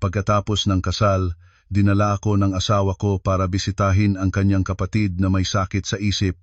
Pagkatapos ng kasal, dinala ako ng asawa ko para bisitahin ang kanyang kapatid na may sakit sa isip.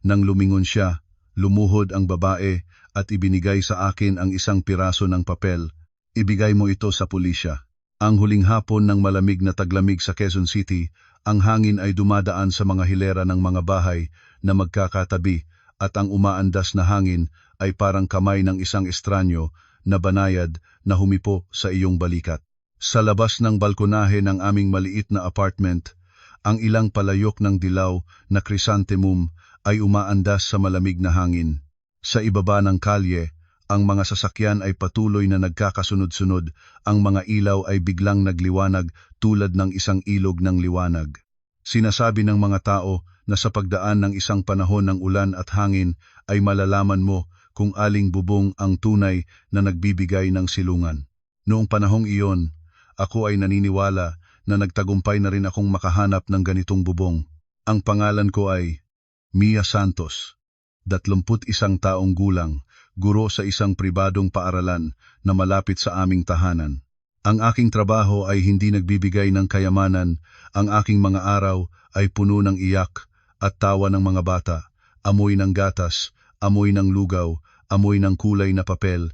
Nang lumingon siya, lumuhod ang babae at ibinigay sa akin ang isang piraso ng papel. Ibigay mo ito sa pulisya. Ang huling hapon ng malamig na taglamig sa Quezon City, ang hangin ay dumadaan sa mga hilera ng mga bahay na magkakatabi at ang umaandas na hangin ay parang kamay ng isang estranyo na banayad na humipo sa iyong balikat. Sa labas ng balkonahe ng aming maliit na apartment, ang ilang palayok ng dilaw na chrysanthemum ay umaandas sa malamig na hangin. Sa ibaba ng kalye, ang mga sasakyan ay patuloy na nagkakasunod-sunod, ang mga ilaw ay biglang nagliwanag tulad ng isang ilog ng liwanag. Sinasabi ng mga tao na sa pagdaan ng isang panahon ng ulan at hangin ay malalaman mo kung aling bubong ang tunay na nagbibigay ng silungan. Noong panahong iyon, ako ay naniniwala na nagtagumpay na rin akong makahanap ng ganitong bubong. Ang pangalan ko ay Mia Santos, 21 taong gulang, guro sa isang pribadong paaralan na malapit sa aming tahanan. Ang aking trabaho ay hindi nagbibigay ng kayamanan, ang aking mga araw ay puno ng iyak at tawa ng mga bata, amoy ng gatas, amoy ng lugaw, amoy ng kulay na papel,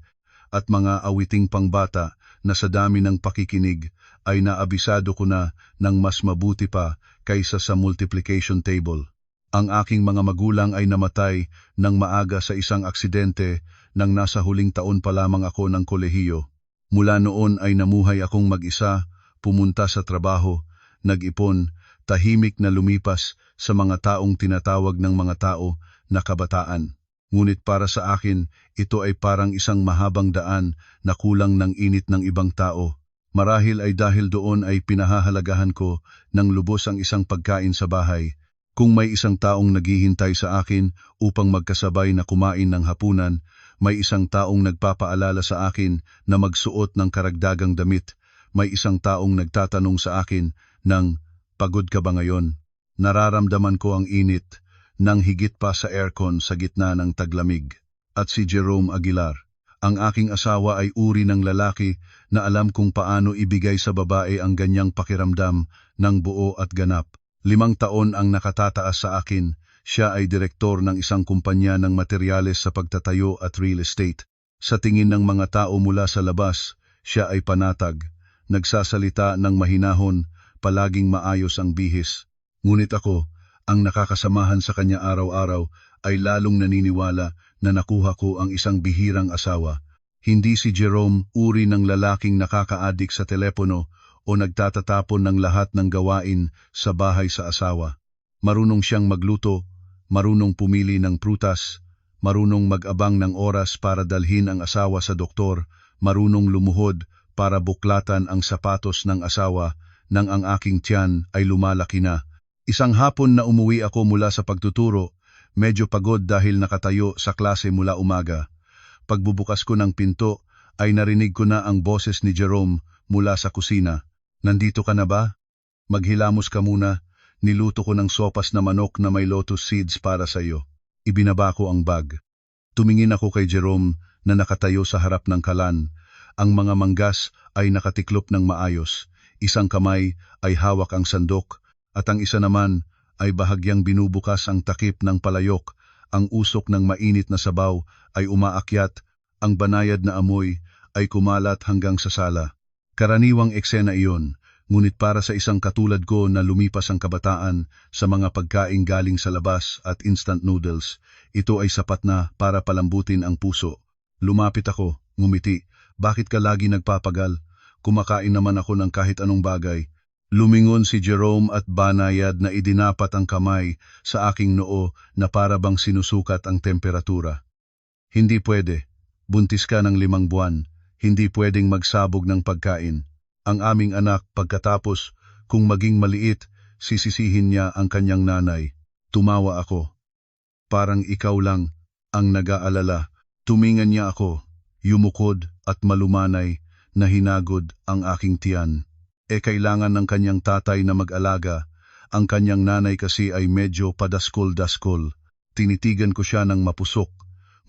at mga awiting pangbata na sa dami ng pakikinig ay naabisado ko na ng mas mabuti pa kaysa sa multiplication table. Ang aking mga magulang ay namatay ng maaga sa isang aksidente nang nasa huling taon pa lamang ako ng kolehiyo. Mula noon ay namuhay akong mag-isa, pumunta sa trabaho, nag-ipon, tahimik na lumipas sa mga taong tinatawag ng mga tao na kabataan. Ngunit para sa akin, ito ay parang isang mahabang daan na kulang ng init ng ibang tao. Marahil ay dahil doon ay pinahahalagahan ko ng lubos ang isang pagkain sa bahay. Kung may isang taong naghihintay sa akin upang magkasabay na kumain ng hapunan, may isang taong nagpapaalala sa akin na magsuot ng karagdagang damit, may isang taong nagtatanong sa akin ng, "Pagod ka ba ngayon?" Nararamdaman ko ang init, nang higit pa sa aircon sa gitna ng taglamig. At si Jerome Aguilar, ang aking asawa ay uri ng lalaki na alam kung paano ibigay sa babae ang ganyang pakiramdam ng buo at ganap. 5 taon ang nakatataas sa akin, siya ay direktor ng isang kumpanya ng materyales sa pagtatayo at real estate. Sa tingin ng mga tao mula sa labas, siya ay panatag, nagsasalita ng mahinahon, palaging maayos ang bihis. Ngunit ako, ang nakakasamahan sa kanya araw-araw, ay lalong naniniwala na nakuha ko ang isang bihirang asawa. Hindi si Jerome uri ng lalaking nakaka-addict sa telepono o nagtatatapon ng lahat ng gawain sa bahay sa asawa. Marunong siyang magluto, marunong pumili ng prutas, marunong mag-abang ng oras para dalhin ang asawa sa doktor, marunong lumuhod para buklatan ang sapatos ng asawa nang ang aking tiyan ay lumalaki na. Isang hapon na umuwi ako mula sa pagtuturo, medyo pagod dahil nakatayo sa klase mula umaga. Pagbubukas ko ng pinto, ay narinig ko na ang boses ni Jerome mula sa kusina. "Nandito ka na ba? Maghilamos ka muna. Niluto ko ng sopas na manok na may lotus seeds para sa iyo." Ibinaba ko ang bag. Tumingin ako kay Jerome na nakatayo sa harap ng kalan. Ang mga manggas ay nakatiklop ng maayos. Isang kamay ay hawak ang sandok, at ang isa naman ay bahagyang binubukas ang takip ng palayok. Ang usok ng mainit na sabaw ay umaakyat, ang banayad na amoy ay kumalat hanggang sa sala. Karaniwang eksena iyon, ngunit para sa isang katulad ko na lumipas ang kabataan sa mga pagkaing galing sa labas at instant noodles, ito ay sapat na para palambutin ang puso. Lumapit ako, ngumiti. "Bakit ka lagi nagpapagal? Kumakain naman ako ng kahit anong bagay." Lumingon si Jerome at banayad na idinapat ang kamay sa aking noo na para bang sinusukat ang temperatura. "Hindi pwede. Buntis ka ng 5 buwan. Hindi pwedeng magsabog ng pagkain. Ang aming anak pagkatapos, kung maging maliit, sisisihin niya ang kanyang nanay." Tumawa ako. "Parang ikaw lang ang nag-aalala." Tumingan niya ako, yumukod at malumanay na hinagod ang aking tiyan. Kailangan ng kanyang tatay na mag-alaga. Ang kanyang nanay kasi ay medyo padaskol-daskol. Tinitigan ko siya ng mapusok,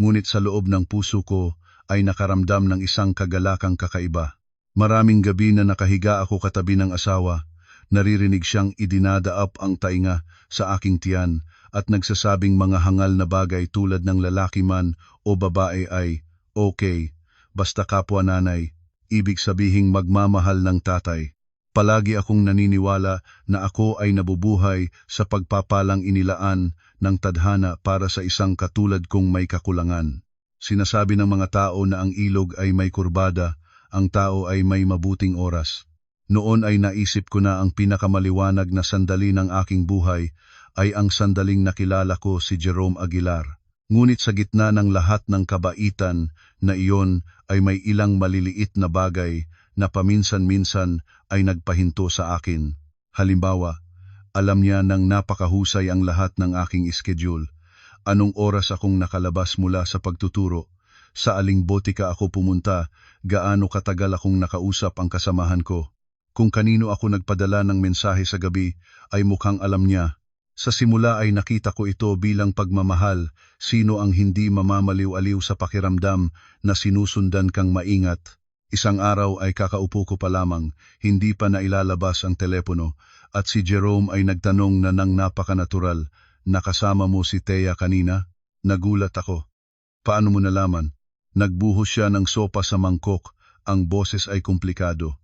ngunit sa loob ng puso ko ay nakaramdam ng isang kagalakang kakaiba. Maraming gabi na nakahiga ako katabi ng asawa, naririnig siyang idinadaap ang tainga sa aking tiyan at nagsasabing mga hangal na bagay tulad ng lalaki man o babae ay, okay, basta kapwa nanay, ibig sabihing magmamahal ng tatay. Palagi akong naniniwala na ako ay nabubuhay sa pagpapalang inilaan ng tadhana para sa isang katulad kong may kakulangan. Sinasabi ng mga tao na ang ilog ay may kurbada, ang tao ay may mabuting oras. Noon ay naisip ko na ang pinakamaliwanag na sandali ng aking buhay ay ang sandaling nakilala ko si Jerome Aguilar. Ngunit sa gitna ng lahat ng kabaitan na iyon ay may ilang maliliit na bagay na paminsan-minsan ay nagpahinto sa akin. Halimbawa, alam niya nang napakahusay ang lahat ng aking schedule. Anong oras akong nakalabas mula sa pagtuturo, sa aling botika ako pumunta, gaano katagal akong nakausap ang kasamahan ko. Kung kanino ako nagpadala ng mensahe sa gabi ay mukhang alam niya. Sa simula ay nakita ko ito bilang pagmamahal, sino ang hindi mamamaliw-aliw sa pakiramdam na sinusundan kang maingat. Isang araw ay kakaupo ko pa lamang, hindi pa nailalabas ang telepono, at si Jerome ay nagtanong na nang napakanatural, nakasama mo si Thea kanina? Nagulat ako. Paano mo nalaman? Nagbuhos siya ng sopa sa mangkok, ang boses ay komplikado.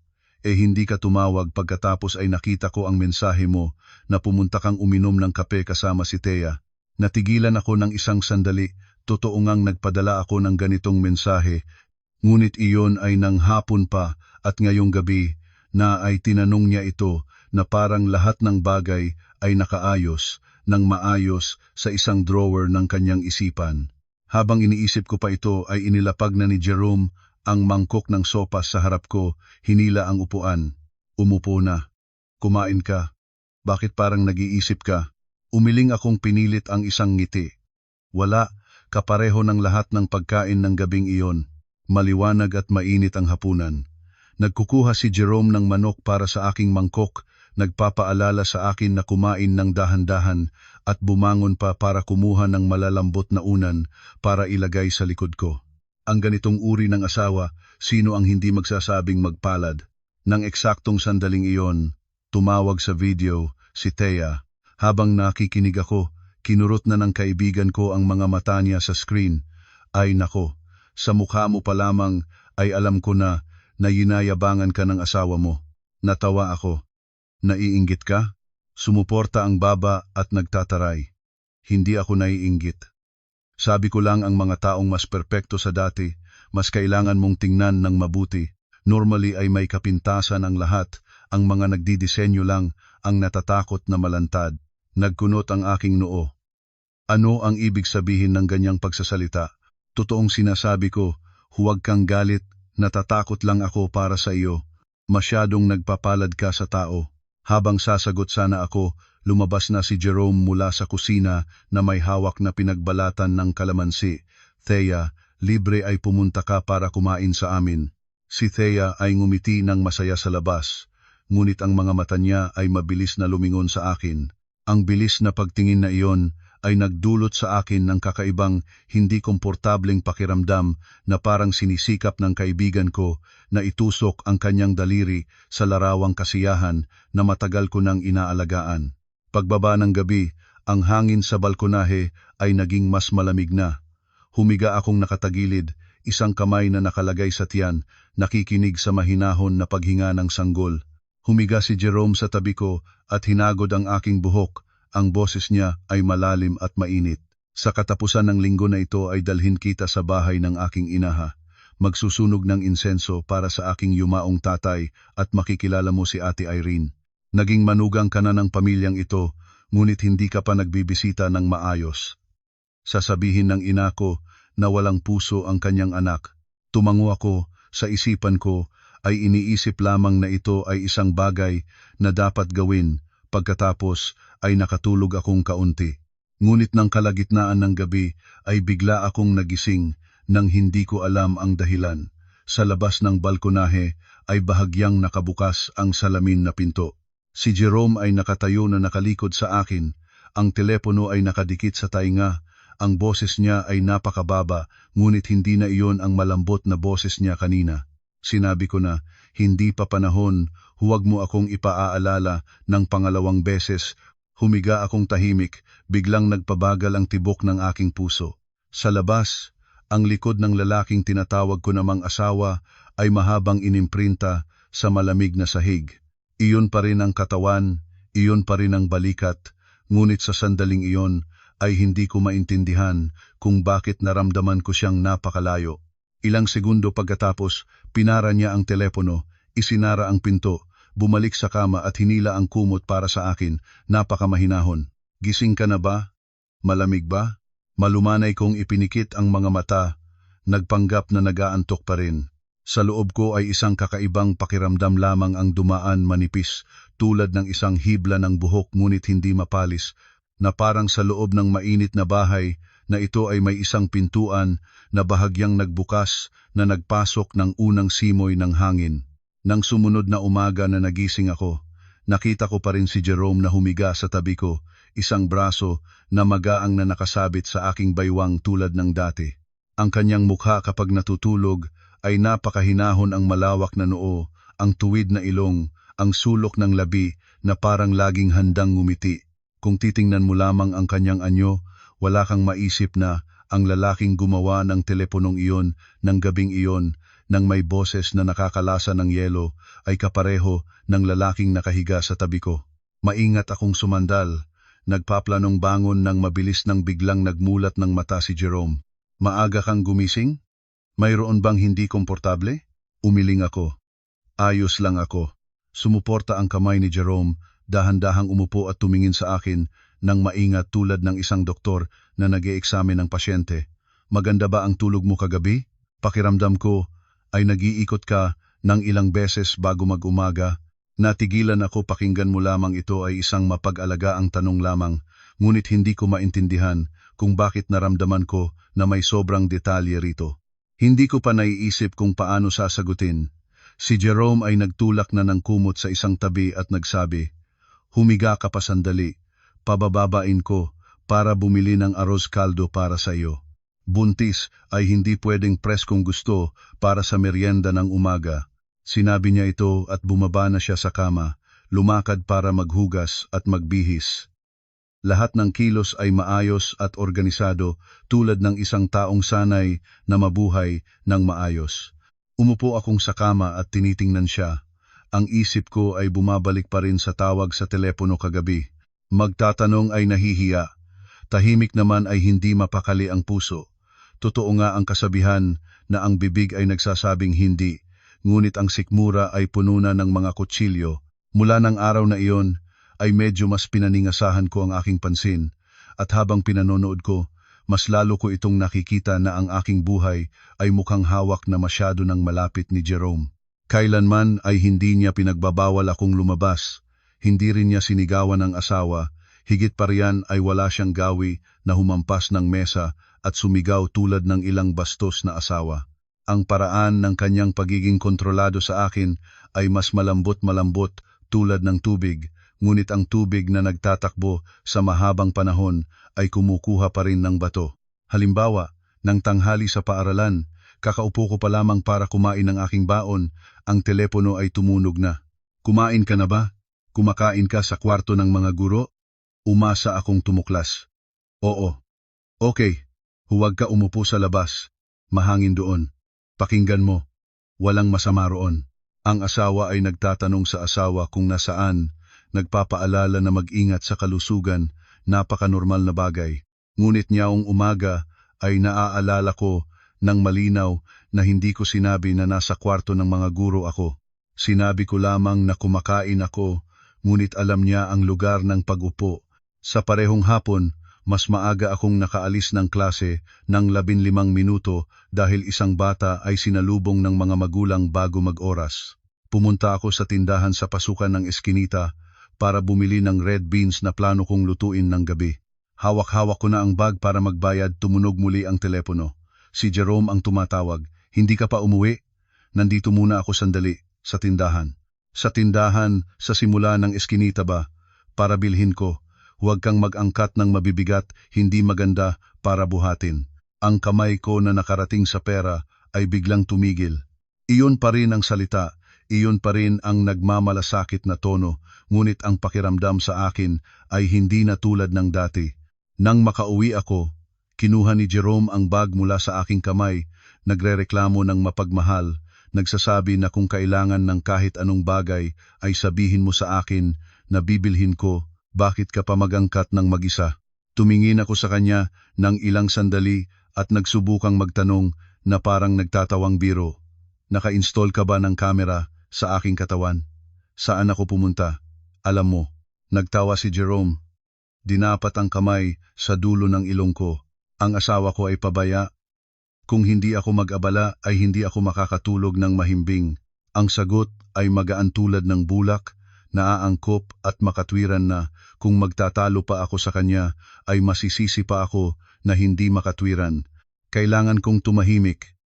Hindi ka tumawag pagkatapos ay nakita ko ang mensahe mo na pumunta kang uminom ng kape kasama si Thea. Natigilan ako ng isang sandali, totoo ngang nagpadala ako ng ganitong mensahe. Ngunit iyon ay nang hapon pa at ngayong gabi na ay tinanong niya ito na parang lahat ng bagay ay nakaayos, nang maayos sa isang drawer ng kanyang isipan. Habang iniisip ko pa ito ay inilapag na ni Jerome ang mangkok ng sopas sa harap ko, hinila ang upuan. Umupo na. Kumain ka. Bakit parang nag-iisip ka? Umiling akong pinilit ang isang ngiti. Wala, kapareho ng lahat ng pagkain ng gabing iyon. Maliwanag at mainit ang hapunan. Nagkukuha si Jerome ng manok para sa aking mangkok, nagpapaalala sa akin na kumain ng dahan-dahan at bumangon pa para kumuha ng malalambot na unan para ilagay sa likod ko. Ang ganitong uri ng asawa, sino ang hindi magsasabing magpalad? Nang eksaktong sandaling iyon, tumawag sa video si Thea. Habang nakikinig ako, kinurot na ng kaibigan ko ang mga mata niya sa screen. Ay nako, sa mukha mo pa lamang ay alam ko na yinayabangan ka ng asawa mo. Natawa ako. Naiinggit ka? Sumuporta ang baba at nagtataray. Hindi ako naiinggit. Sabi ko lang ang mga taong mas perpekto sa dati, mas kailangan mong tingnan ng mabuti. Normally ay may kapintasan ang lahat, ang mga nagdidisenyo lang ang natatakot na malantad. Nagkunot ang aking noo. Ano ang ibig sabihin ng ganyang pagsasalita? Totoong sinasabi ko, huwag kang galit, natatakot lang ako para sa iyo. Masyadong nagpapalad ka sa tao. Habang sasagot sana ako, lumabas na si Jerome mula sa kusina na may hawak na pinagbalatan ng kalamansi. Thea, libre ay pumunta ka para kumain sa amin. Si Thea ay ngumiti ng masaya sa labas, ngunit ang mga mata niya ay mabilis na lumingon sa akin. Ang bilis na pagtingin na iyon ay nagdulot sa akin ng kakaibang, hindi komportableng pakiramdam na parang sinisikap ng kaibigan ko na itusok ang kanyang daliri sa larawang kasiyahan na matagal ko nang inaalagaan. Pagbaba ng gabi, ang hangin sa balkonahe ay naging mas malamig na. Humiga akong nakatagilid, isang kamay na nakalagay sa tiyan, nakikinig sa mahinahon na paghinga ng sanggol. Humiga si Jerome sa tabi ko at hinagod ang aking buhok. Ang boses niya ay malalim at mainit. Sa katapusan ng linggo na ito ay dalhin kita sa bahay ng aking inaha. Magsusunog ng insenso para sa aking yumaong tatay at makikilala mo si Ate Irene. Naging manugang ka na ng pamilyang ito, ngunit hindi ka pa nagbibisita ng maayos. Sasabihin ng ina ko na walang puso ang kanyang anak. Tumango ako, sa isipan ko ay iniisip lamang na ito ay isang bagay na dapat gawin. Pagkatapos ay nakatulog akong kaunti. Ngunit ng kalagitnaan ng gabi ay bigla akong nagising nang hindi ko alam ang dahilan. Sa labas ng balkonahe ay bahagyang nakabukas ang salamin na pinto. Si Jerome ay nakatayo na nakalikod sa akin. Ang telepono ay nakadikit sa tainga. Ang boses niya ay napakababa, ngunit hindi na iyon ang malambot na boses niya kanina. Sinabi ko na, hindi pa panahon, huwag mo akong ipaaalala ng pangalawang beses. Humiga akong tahimik, biglang nagpabagal ang tibok ng aking puso. Sa labas, ang likod ng lalaking tinatawag ko namang asawa ay mahabang inimprinta sa malamig na sahig. Iyon pa rin ang katawan, iyon pa rin ang balikat, ngunit sa sandaling iyon ay hindi ko maintindihan kung bakit naramdaman ko siyang napakalayo. Ilang segundo pagkatapos, pinara niya ang telepono, isinara ang pinto, bumalik sa kama at hinila ang kumot para sa akin, napakamahinahon. Gising ka na ba? Malamig ba? Malumanay kong ipinikit ang mga mata, nagpanggap na nag-aantok pa rin. Sa loob ko ay isang kakaibang pakiramdam lamang ang dumaan manipis, tulad ng isang hibla ng buhok ngunit hindi mapalis, na parang sa loob ng mainit na bahay na ito ay may isang pintuan na bahagyang nagbukas na nagpasok ng unang simoy ng hangin. Nang sumunod na umaga na nagising ako, nakita ko pa rin si Jerome na humiga sa tabi ko, isang braso na magaang na nakasabit sa aking baywang tulad ng dati. Ang kanyang mukha kapag natutulog ay napakahinahon, ang malawak na noo, ang tuwid na ilong, ang sulok ng labi na parang laging handang ngumiti. Kung titingnan mo lamang ang kanyang anyo, wala kang maisip na ang lalaking gumawa ng teleponong iyon ng gabing iyon nang may boses na nakakalasa ng yelo ay kapareho ng lalaking nakahiga sa tabi ko. Maingat akong sumandal, nagpaplanong bangon nang mabilis nang biglang nagmulat ng mata si Jerome. Maaga kang gumising? Mayroon bang hindi komportable? Umiling ako. Ayos lang ako. Sumuporta ang kamay ni Jerome, dahan-dahang umupo at tumingin sa akin nang maingat tulad ng isang doktor na nag-e-examine ng pasyente. Maganda ba ang tulog mo kagabi? Pakiramdam ko ay nag-iikot ka ng ilang beses bago mag-umaga. Natigilan ako, pakinggan mo lamang, ito ay isang mapag-alagaang tanong lamang, ngunit hindi ko maintindihan kung bakit naramdaman ko na may sobrang detalye rito. Hindi ko pa naiisip kung paano sasagutin. Si Jerome ay nagtulak na ng kumot sa isang tabi at nagsabi, "Humiga ka pa sandali, pabababain ko para bumili ng arroz caldo para sa iyo. Buntis ay hindi pwedeng preskong gusto para sa merienda ng umaga." Sinabi niya ito at bumaba na siya sa kama, lumakad para maghugas at magbihis. Lahat ng kilos ay maayos at organisado, tulad ng isang taong sanay na mabuhay ng maayos. Umupo akong sa kama at tinitingnan siya. Ang isip ko ay bumabalik pa rin sa tawag sa telepono kagabi. Magtatanong ay nahihiya. Tahimik naman ay hindi mapakali ang puso. Totoo nga ang kasabihan na ang bibig ay nagsasabing hindi, ngunit ang sikmura ay puno na ng mga kutsilyo. Mula ng araw na iyon, ay medyo mas pinaningasahan ko ang aking pansin, at habang pinanonood ko, mas lalo ko itong nakikita na ang aking buhay ay mukhang hawak na masyado ng malapit ni Jerome. Kailanman ay hindi niya pinagbabawal akong lumabas, hindi rin niya sinigawan ang asawa, higit pa riyan ay wala siyang gawi na humampas ng mesa at sumigaw tulad ng ilang bastos na asawa. Ang paraan ng kanyang pagiging kontrolado sa akin ay mas malambot-malambot tulad ng tubig, ngunit ang tubig na nagtatakbo sa mahabang panahon ay kumukuha pa rin ng bato. Halimbawa, ng tanghali sa paaralan, kakaupo ko pa lamang para kumain ng aking baon, ang telepono ay tumunog na. "Kumain ka na ba? Kumakain ka sa kwarto ng mga guro?" Umasa akong tumuklas. "Oo." "Okay, huwag ka umupo sa labas. Mahangin doon. Pakinggan mo, walang masama roon." Ang asawa ay nagtatanong sa asawa kung nasaan, nagpapaalala na mag-ingat sa kalusugan, napaka-normal na bagay. Ngunit nyaong umaga ay naaalala ko ng malinaw na hindi ko sinabi na nasa kwarto ng mga guro ako. Sinabi ko lamang na kumakain ako, ngunit alam niya ang lugar ng pag-upo. Sa parehong hapon, mas maaga akong nakaalis ng klase ng 15 minuto dahil isang bata ay sinalubong ng mga magulang bago mag-oras. Pumunta ako sa tindahan sa pasukan ng eskinita para bumili ng red beans na plano kong lutuin ng gabi. Hawak-hawak ko na ang bag para magbayad, tumunog muli ang telepono. Si Jerome ang tumatawag. "Hindi ka pa umuwi?" "Nandito muna ako sandali, sa tindahan." "Sa tindahan, sa simula ng eskinita ba? Para bilhin ko. Huwag kang mag-angkat ng mabibigat, hindi maganda para buhatin." Ang kamay ko na nakarating sa pera ay biglang tumigil. Iyon pa rin ang salita, iyon pa rin ang nagmamalasakit na tono, ngunit ang pakiramdam sa akin ay hindi na tulad ng dati. Nang makauwi ako, kinuha ni Jerome ang bag mula sa aking kamay, nagrereklamo ng mapagmahal, nagsasabi na kung kailangan ng kahit anong bagay ay sabihin mo sa akin na bibilhin ko, bakit ka pa magangkat ng mag-isa? Tumingin ako sa kanya ng ilang sandali at nagsubukang magtanong na parang nagtatawang biro. Naka-install ka ba ng kamera sa aking katawan? Saan ako pumunta? Alam mo, nagtawa si Jerome. Dinapat ang kamay sa dulo ng ilong ko. Ang asawa ko ay pabaya. Kung hindi ako mag-abala ay hindi ako makakatulog ng mahimbing. Ang sagot ay magaan tulad ng bulak, naaangkop at makatwiran na kung magtatalo pa ako sa kanya ay masisisi pa ako na hindi makatwiran. Kailangan kong tumahimik.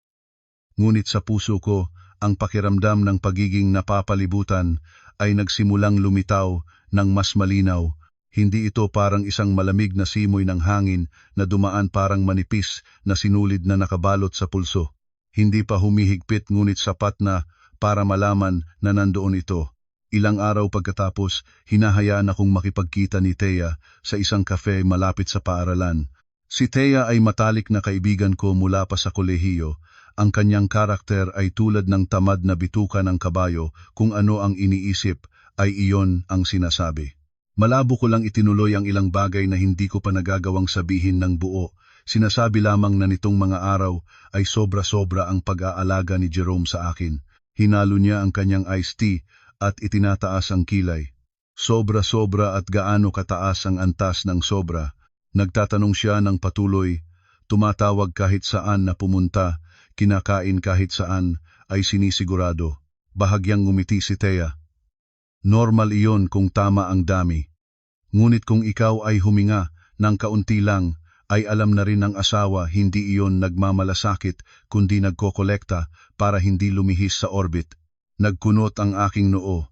Ngunit sa puso ko, ang pakiramdam ng pagiging napapalibutan ay nagsimulang lumitaw ng mas malinaw. Hindi ito parang isang malamig na simoy ng hangin na dumaan parang manipis na sinulid na nakabalot sa pulso. Hindi pa humihigpit ngunit sapat na para malaman na nandoon ito. Ilang araw pagkatapos, hinahayaan akong makipagkita ni Thea sa isang cafe malapit sa paaralan. Si Thea ay matalik na kaibigan ko mula pa sa kolehiyo. Ang kanyang karakter ay tulad ng tamad na bituka ng kabayo, kung ano ang iniisip ay iyon ang sinasabi. Malabo ko lang itinuloy ang ilang bagay na hindi ko pa nagagawang sabihin ng buo. Sinasabi lamang na nitong mga araw ay sobra-sobra ang pag-aalaga ni Jerome sa akin. Hinalo niya ang kanyang iced tea at itinataas ang kilay. Sobra-sobra at gaano kataas ang antas ng sobra. Nagtatanong siya ng patuloy, tumatawag kahit saan na pumunta, kinakain kahit saan, ay sinisigurado. Bahagyang ngumiti si Thea. Normal iyon kung tama ang dami. Ngunit kung ikaw ay huminga ng kaunti lang, ay alam na rin ng asawa hindi iyon nagmamalasakit kundi nagkokolekta para hindi lumihis sa orbit. Nagkunot ang aking noo.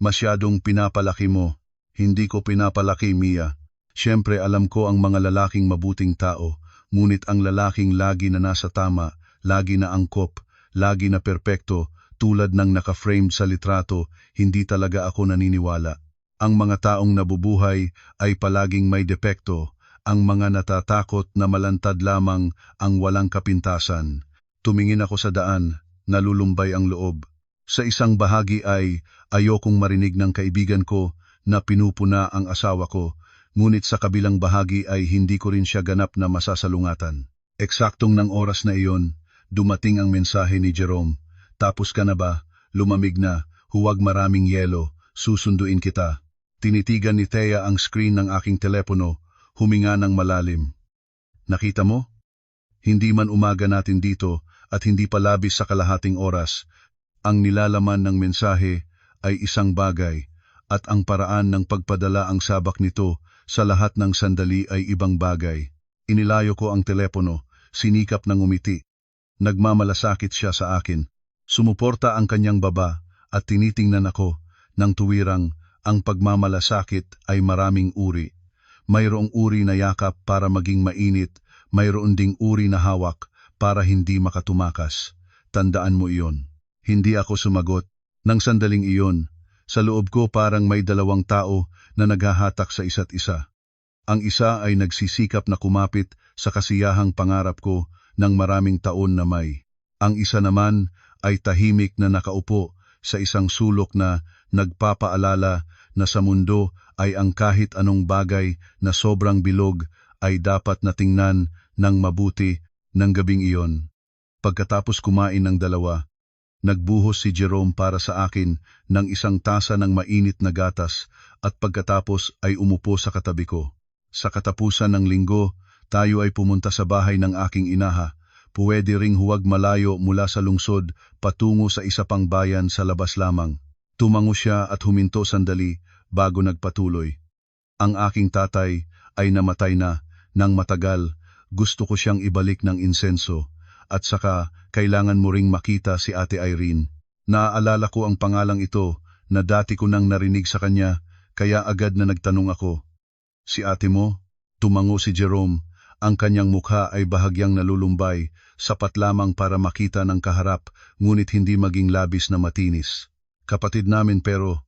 Masyadong pinapalaki mo. Hindi ko pinapalaki, Mia. Siyempre alam ko ang mga lalaking mabuting tao, ngunit ang lalaking lagi na nasa tama, lagi na angkop, lagi na perpekto, tulad ng naka-frame sa litrato, hindi talaga ako naniniwala. Ang mga taong nabubuhay ay palaging may depekto, ang mga natatakot na malantad lamang ang walang kapintasan. Tumingin ako sa daan, nalulumbay ang loob. Sa isang bahagi ay ayokong marinig ng kaibigan ko na pinupuna ang asawa ko, ngunit sa kabilang bahagi ay hindi ko rin siya ganap na masasalungatan. Eksaktong ng oras na iyon, dumating ang mensahe ni Jerome. Tapos ka na ba? Lumamig na, huwag maraming yelo, susunduin kita. Tinitigan ni Thea ang screen ng aking telepono, huminga ng malalim. Nakita mo? Hindi man umaga natin dito at hindi pa labis sa kalahating oras, ang nilalaman ng mensahe ay isang bagay at ang paraan ng pagpadala ang sabak nito sa lahat ng sandali ay ibang bagay. Inilayo ko ang telepono, sinikap ng umiti. Nagmamalasakit siya sa akin. Sumuporta ang kanyang baba at tinitingnan ako ng tuwirang ang pagmamalasakit ay maraming uri. Mayroong uri na yakap para maging mainit, mayroon ding uri na hawak para hindi makatumakas. Tandaan mo iyon. Hindi ako sumagot. Nang sandaling iyon, sa loob ko parang may dalawang tao na naghahatak sa isa't isa. Ang isa ay nagsisikap na kumapit sa kasiyahang pangarap ko ng maraming taon na may. Ang isa naman ay tahimik na nakaupo sa isang sulok na nagpapaalala na sa mundo ay ang kahit anong bagay na sobrang bilog ay dapat natingnan ng mabuti ng gabing iyon. Pagkatapos kumain ng dalawa, nagbuhos si Jerome para sa akin ng isang tasa ng mainit na gatas at pagkatapos ay umupo sa katabi ko. Sa katapusan ng linggo, tayo ay pumunta sa bahay ng aking inaha. Puwede ring huwag malayo mula sa lungsod patungo sa isa pang bayan sa labas lamang. Tumango siya at huminto sandali bago nagpatuloy. Ang aking tatay ay namatay na nang matagal. Gusto ko siyang ibalik ng insenso. At saka kailangan mo ring makita si Ate Irene. Naaalala ko ang pangalang ito na dati ko nang narinig sa kanya, kaya agad na nagtanong ako. Si ate mo? Tumango si Jerome. Ang kanyang mukha ay bahagyang nalulumbay, sapat lamang para makita ng kaharap, ngunit hindi maging labis na matinis. Kapatid namin pero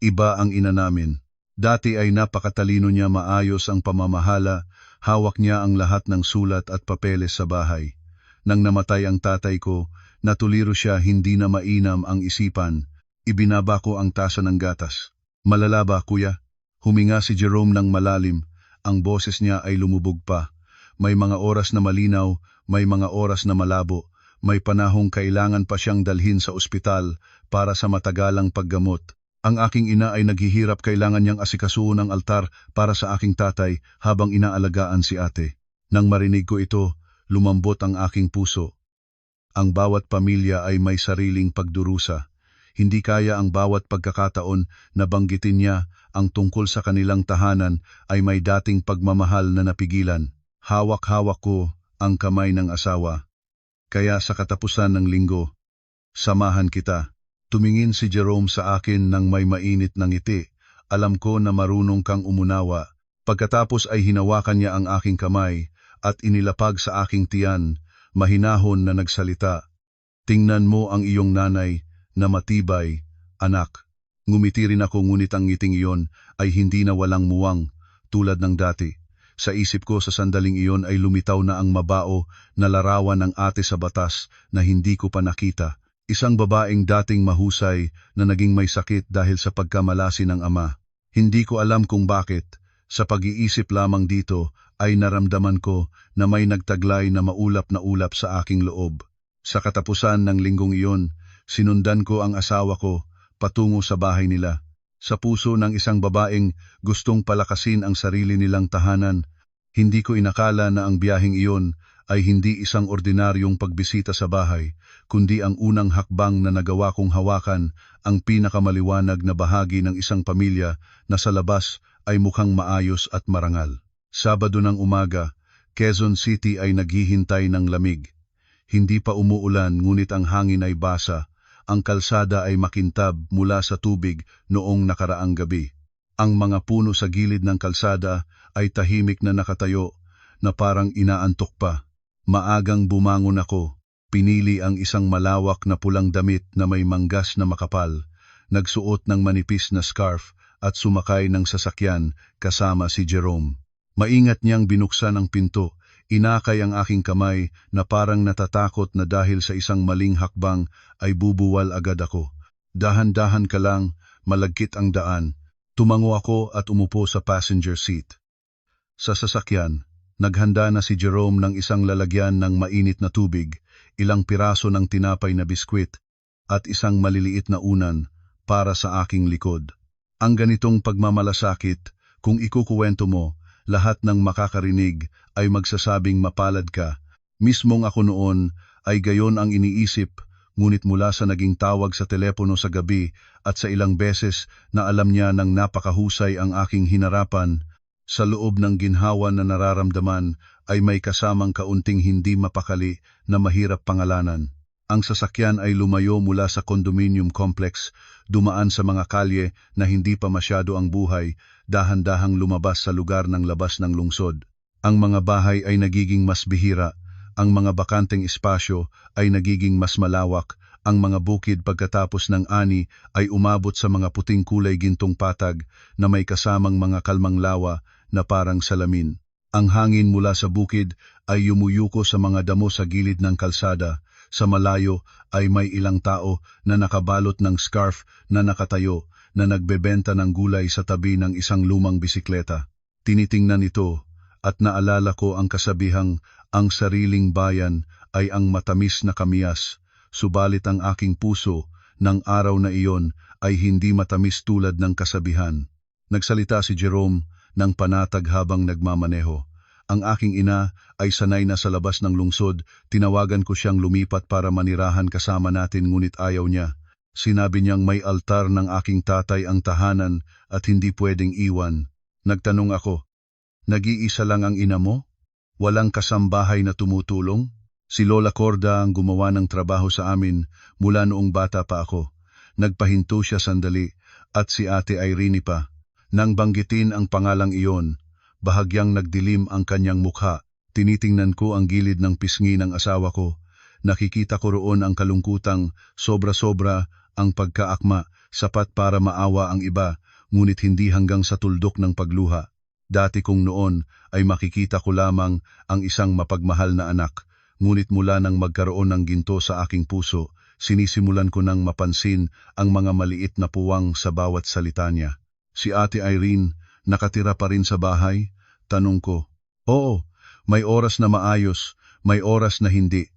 iba ang ina namin. Dati ay napakatalino niya, maayos ang pamamahala, hawak niya ang lahat ng sulat at papeles sa bahay. Nang namatay ang tatay ko, natuliro siya, hindi na mainam ang isipan. Ibinaba ko ang tasa ng gatas. Malala ba, kuya? Huminga si Jerome ng malalim. Ang boses niya ay lumubog pa. May mga oras na malinaw, may mga oras na malabo. May panahong kailangan pa siyang dalhin sa ospital para sa matagalang paggamot. Ang aking ina ay naghihirap, kailangan niyang asikasuhin ang altar para sa aking tatay habang inaalagaan si ate. Nang marinig ko ito, lumambot ang aking puso. Ang bawat pamilya ay may sariling pagdurusa. Hindi kaya ang bawat pagkakataon na banggitin niya ang tungkol sa kanilang tahanan ay may dating pagmamahal na napigilan. Hawak-hawak ko ang kamay ng asawa. Kaya sa katapusan ng linggo, samahan kita. Tumingin si Jerome sa akin ng may mainit na ngiti. Alam ko na marunong kang umunawa. Pagkatapos ay hinawakan niya ang aking kamay at inilapag sa aking tiyan, mahinahon na nagsalita. Tingnan mo ang iyong nanay na matibay, anak. Ngumiti rin ako, ngunit ang ngiting iyon ay hindi na walang muwang tulad ng dati. Sa isip ko sa sandaling iyon ay lumitaw na ang mabao na larawan ng ate sa batas na hindi ko pa nakita. Isang babaeng dating mahusay na naging may sakit dahil sa pagkamalasi ng ama. Hindi ko alam kung bakit. Sa pag-iisip lamang dito ay naramdaman ko na may nagtaglay na maulap na ulap sa aking loob. Sa katapusan ng linggong iyon, sinundan ko ang asawa ko patungo sa bahay nila. Sa puso ng isang babaeng gustong palakasin ang sarili nilang tahanan, hindi ko inakala na ang biyaheng iyon ay hindi isang ordinaryong pagbisita sa bahay, kundi ang unang hakbang na nagawa kong hawakan ang pinakamaliwanag na bahagi ng isang pamilya na sa labas ay mukhang maayos at marangal. Sabado ng umaga, Quezon City ay naghihintay ng lamig. Hindi pa umuulan, ngunit ang hangin ay basa. Ang kalsada ay makintab mula sa tubig noong nakaraang gabi. Ang mga puno sa gilid ng kalsada ay tahimik na nakatayo na parang inaantok pa. Maagang bumangon ako, pinili ang isang malawak na pulang damit na may manggas na makapal, nagsuot ng manipis na scarf at sumakay ng sasakyan kasama si Jerome. Maingat niyang binuksan ang pinto. Inakay ang aking kamay na parang natatakot na dahil sa isang maling hakbang ay bubuwal agad ako. Dahan-dahan ka lang, malagkit ang daan. Tumango ako at umupo sa passenger seat. Sa sasakyan, naghanda na si Jerome ng isang lalagyan ng mainit na tubig, ilang piraso ng tinapay na biskwit, at isang maliliit na unan para sa aking likod. Ang ganitong pagmamalasakit, kung ikukuwento mo, lahat ng makakarinig ay magsasabing mapalad ka. Mismong ako noon ay gayon ang iniisip, ngunit mula sa naging tawag sa telepono sa gabi at sa ilang beses na alam niya ng napakahusay ang aking hinarapan, sa loob ng ginhawa na nararamdaman ay may kasamang kaunting hindi mapakali na mahirap pangalanan. Ang sasakyan ay lumayo mula sa condominium complex, dumaan sa mga kalye na hindi pa masyado ang buhay, dahan-dahang lumabas sa lugar ng labas ng lungsod. Ang mga bahay ay nagiging mas bihira, ang mga bakanteng espasyo ay nagiging mas malawak, ang mga bukid pagkatapos ng ani ay umabot sa mga puting kulay gintong patag na may kasamang mga kalmang lawa na parang salamin. Ang hangin mula sa bukid ay yumuyuko sa mga damo sa gilid ng kalsada. Sa malayo ay may ilang tao na nakabalot ng scarf na nakatayo na nagbebenta ng gulay sa tabi ng isang lumang bisikleta. Tinitingnan ito at naalala ko ang kasabihang ang sariling bayan ay ang matamis na kamiyas, subalit ang aking puso ng araw na iyon ay hindi matamis tulad ng kasabihan. Nagsalita si Jerome ng panatag habang nagmamaneho. Ang aking ina ay sanay na sa labas ng lungsod, tinawagan ko siyang lumipat para manirahan kasama natin, ngunit ayaw niya. Sinabi niyang may altar ng aking tatay ang tahanan at hindi pwedeng iwan. Nagtanong ako, nag-iisa lang ang ina mo? Walang kasambahay na tumutulong? Si Lola Corda ang gumawa ng trabaho sa amin mula noong bata pa ako. Nagpahinto siya sandali at si Ate Irene pa. Nang banggitin ang pangalang iyon, bahagyang nagdilim ang kanyang mukha. Tinitingnan ko ang gilid ng pisngi ng asawa ko. Nakikita ko roon ang kalungkutang sobra-sobra ang pagkaakma, sapat para maawa ang iba, ngunit hindi hanggang sa tuldok ng pagluha. Dati kong noon ay makikita ko lamang ang isang mapagmahal na anak, ngunit mula nang magkaroon ng ginto sa aking puso, sinisimulan ko nang mapansin ang mga maliit na puwang sa bawat salita niya. Si Ate Irene, nakatira pa rin sa bahay? Tanong ko. Oo, may oras na maayos, may oras na hindi.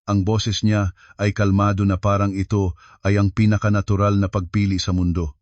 Ang boses niya ay kalmado na parang ito ay ang pinakanatural na pagpili sa mundo.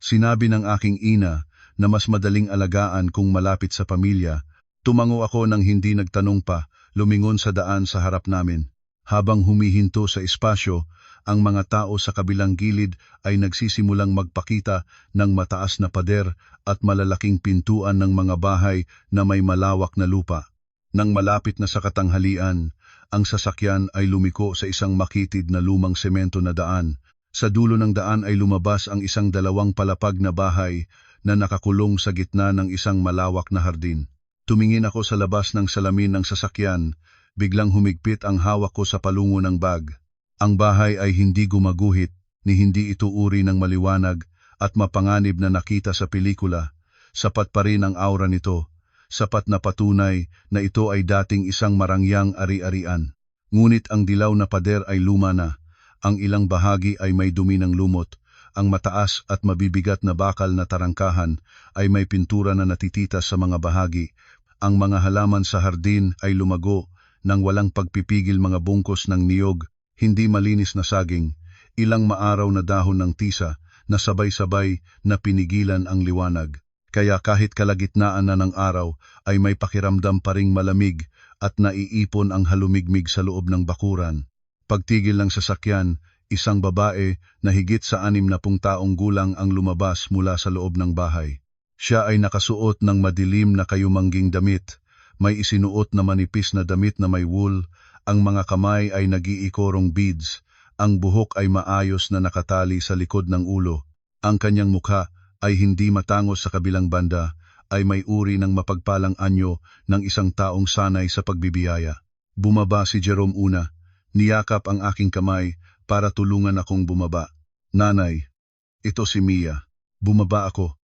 Sinabi ng aking ina na mas madaling alagaan kung malapit sa pamilya. Tumango ako nang hindi nagtanong pa, lumingon sa daan sa harap namin. Habang humihinto sa espasyo, ang mga tao sa kabilang gilid ay nagsisimulang magpakita ng mataas na pader at malalaking pintuan ng mga bahay na may malawak na lupa. Nang malapit na sa katanghalian, ang sasakyan ay lumiko sa isang makitid na lumang semento na daan. Sa dulo ng daan ay lumabas ang isang 2 palapag na bahay na nakakulong sa gitna ng isang malawak na hardin. Tumingin ako sa labas ng salamin ng sasakyan, biglang humigpit ang hawak ko sa palungo ng bag. Ang bahay ay hindi gumaguhit, ni hindi ito uri ng maliwanag at mapanganib na nakita sa pelikula. Sapat pa rin ang aura nito, sapat na patunay na ito ay dating isang marangyang ari-arian. Ngunit ang dilaw na pader ay luma na, ang ilang bahagi ay may dumi ng lumot, ang mataas at mabibigat na bakal na tarangkahan ay may pintura na natititas sa mga bahagi. Ang mga halaman sa hardin ay lumago nang walang pagpipigil, mga bungkos ng niyog, hindi malinis na saging, ilang maaraw na dahon ng tisa na sabay-sabay na pinigilan ang liwanag. Kaya kahit kalagitnaan na ng araw ay may pakiramdam pa ring malamig at naiipon ang halumigmig sa loob ng bakuran. Pagtigil ng sasakyan, isang babae na higit sa 60 taong gulang ang lumabas mula sa loob ng bahay. Siya ay nakasuot ng madilim na kayumangging damit, may isinuot na manipis na damit na may wool, ang mga kamay ay nag-iikorong beads, ang buhok ay maayos na nakatali sa likod ng ulo. Ang kanyang mukha ay hindi matangos, sa kabilang banda ay may uri ng mapagpalang anyo ng isang taong sanay sa pagbibiyaya. Bumaba si Jerome una, niyakap ang aking kamay para tulungan akong bumaba. Nanay, ito si Mia. Bumaba ako.